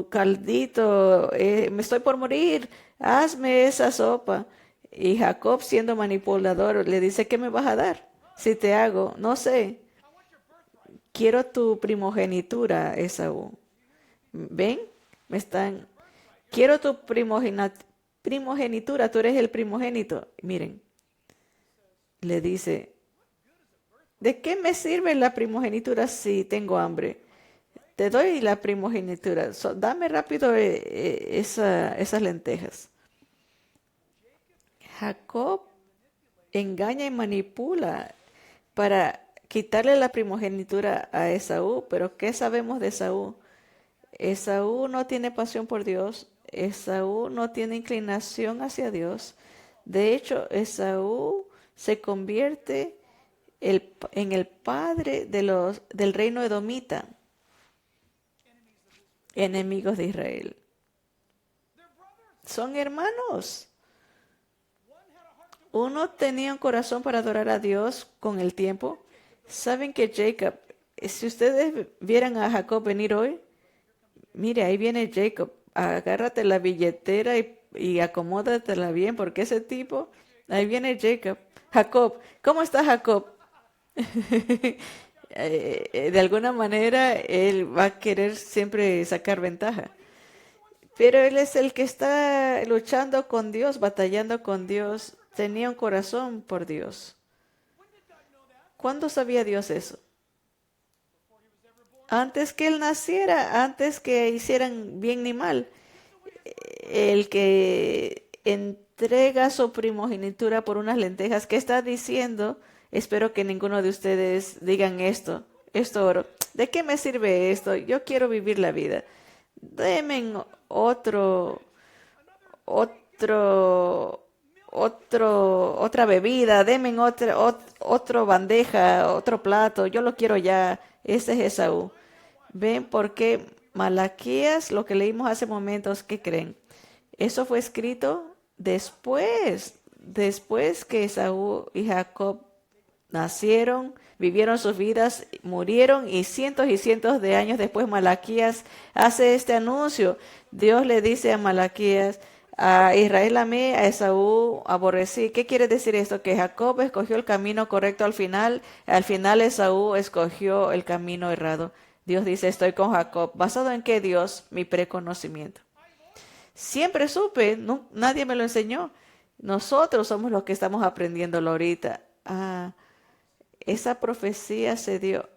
caldito, me estoy por morir, hazme esa sopa. Y Jacob, siendo manipulador, le dice, ¿qué me vas a dar? Si te hago, no sé, quiero tu primogenitura, Esaú. ¿Ven? Me están, quiero tu primogenitura, tú eres el primogénito. Miren, le dice, ¿de qué me sirve la primogenitura si tengo hambre? Te doy la primogenitura. Dame rápido esas lentejas. Jacob engaña y manipula para quitarle la primogenitura a Esaú. Pero ¿qué sabemos de Esaú? Esaú no tiene pasión por Dios. Esaú no tiene inclinación hacia Dios. De hecho, Esaú se convierte en el padre del reino edomita. enemigos de Israel. Son hermanos. Uno tenía un corazón para adorar a Dios con el tiempo. Saben que Jacob, si ustedes vieran a Jacob venir hoy, mire, ahí viene Jacob, agárrate la billetera y acomódatela bien, porque ese tipo, ahí viene Jacob. Jacob, ¿cómo está Jacob? De alguna manera, él va a querer siempre sacar ventaja. Pero él es el que está luchando con Dios, batallando con Dios. Tenía un corazón por Dios. ¿Cuándo sabía Dios eso? Antes que él naciera, antes que hicieran bien ni mal. El que entrega su primogenitura por unas lentejas, ¿qué está diciendo? Espero que ninguno de ustedes digan esto oro. ¿De qué me sirve esto? Yo quiero vivir la vida. Deme otro, otra bebida, denme otro bandeja, otro plato, yo lo quiero ya. Ese es Esaú. ¿Ven por qué Malaquías, lo que leímos hace momentos, qué creen? Eso fue escrito después que Esaú y Jacob nacieron, vivieron sus vidas, murieron y cientos de años después Malaquías hace este anuncio. Dios le dice a Malaquías, a Israel amé, a Esaú aborrecí. ¿Qué quiere decir esto? Que Jacob escogió el camino correcto al final Esaú escogió el camino errado. Dios dice, estoy con Jacob. ¿Basado en qué Dios? Mi preconocimiento. Siempre supe, nadie me lo enseñó. Nosotros somos los que estamos aprendiéndolo ahorita. Esa profecía se dio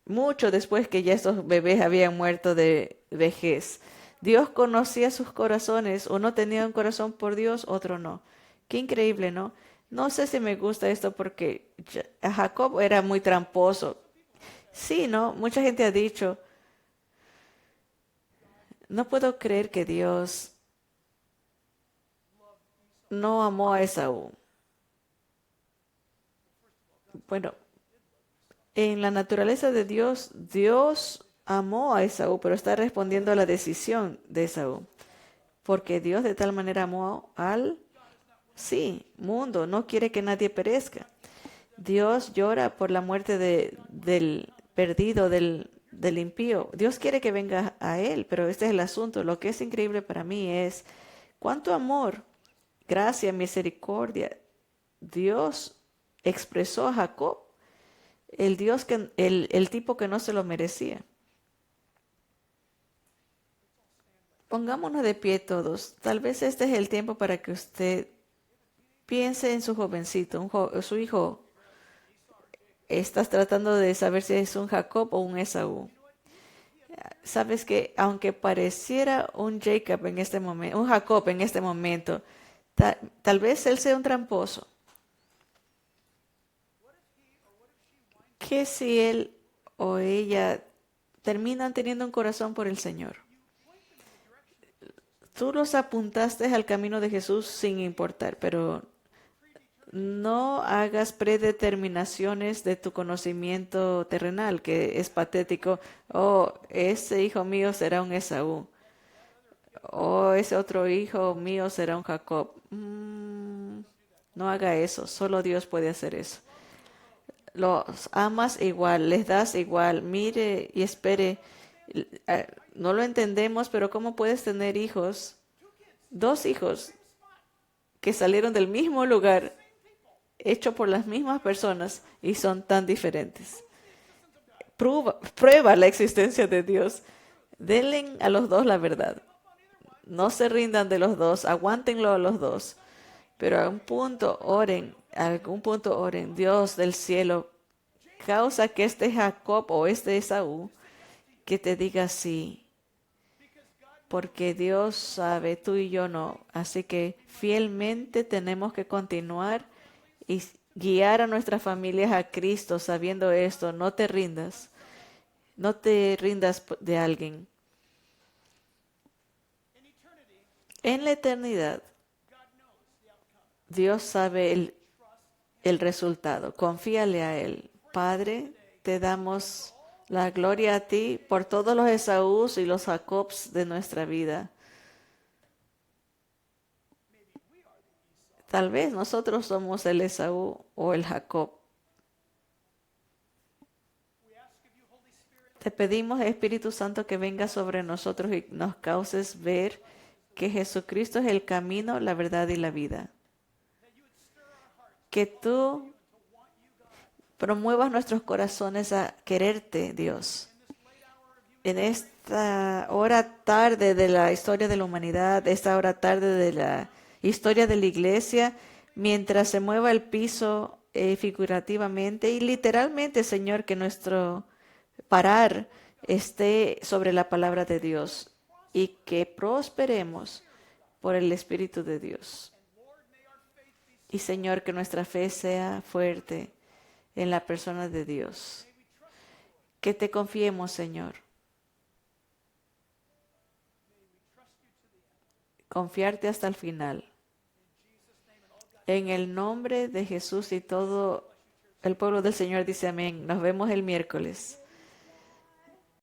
mucho después que ya estos bebés habían muerto de vejez. Dios conocía sus corazones. Uno tenía un corazón por Dios, otro no. Qué increíble, ¿no? No sé si me gusta esto porque Jacob era muy tramposo. Sí, ¿no? Mucha gente ha dicho, no puedo creer que Dios no amó a Esaú. Bueno, en la naturaleza de Dios, Dios amó a Esaú, pero está respondiendo a la decisión de Esaú. Porque Dios de tal manera amó sí, mundo, no quiere que nadie perezca. Dios llora por la muerte del perdido, del impío. Dios quiere que venga a Él, pero este es el asunto. Lo que es increíble para mí es cuánto amor, gracia, misericordia Dios expresó a Jacob, el tipo que no se lo merecía. Pongámonos de pie todos. Tal vez este es el tiempo para que usted piense en su jovencito, su hijo. Estás tratando de saber si es un Jacob o un Esaú. Sabes que aunque pareciera un Jacob en este momento, un Jacob en este momento, tal vez él sea un tramposo. ¿Qué si él o ella terminan teniendo un corazón por el Señor? Tú los apuntaste al camino de Jesús sin importar, pero no hagas predeterminaciones de tu conocimiento terrenal, que es patético. Oh, ese hijo mío será un Esaú. Oh, ese otro hijo mío será un Jacob. No haga eso, solo Dios puede hacer eso. Los amas igual, les das igual, mire y espere. No lo entendemos, pero ¿cómo puedes tener hijos? Dos hijos que salieron del mismo lugar, hecho por las mismas personas y son tan diferentes. Prueba la existencia de Dios. Denle a los dos la verdad. No se rindan de los dos, aguántenlo a los dos. Pero a algún punto oren, Dios del cielo, causa que este Jacob o este Esaú, que te diga sí, porque Dios sabe, tú y yo no. Así que fielmente tenemos que continuar y guiar a nuestras familias a Cristo sabiendo esto. No te rindas, no te rindas de alguien. En la eternidad, Dios sabe el resultado. Confíale a Él. Padre, te damos La gloria a ti por todos los Esaús y los Jacobs de nuestra vida. Tal vez nosotros somos el Esaú o el Jacob. Te pedimos, Espíritu Santo, que venga sobre nosotros y nos causes ver que Jesucristo es el camino, la verdad y la vida. Que tú promuevas nuestros corazones a quererte, Dios. En esta hora tarde de la historia de la humanidad, esta hora tarde de la historia de la iglesia, mientras se mueva el piso figurativamente y literalmente, Señor, que nuestro parar esté sobre la palabra de Dios y que prosperemos por el Espíritu de Dios. Y Señor, que nuestra fe sea fuerte en la persona de Dios. Que te confiemos, Señor. Confiarte hasta el final. En el nombre de Jesús y todo el pueblo del Señor dice amén. Nos vemos el miércoles.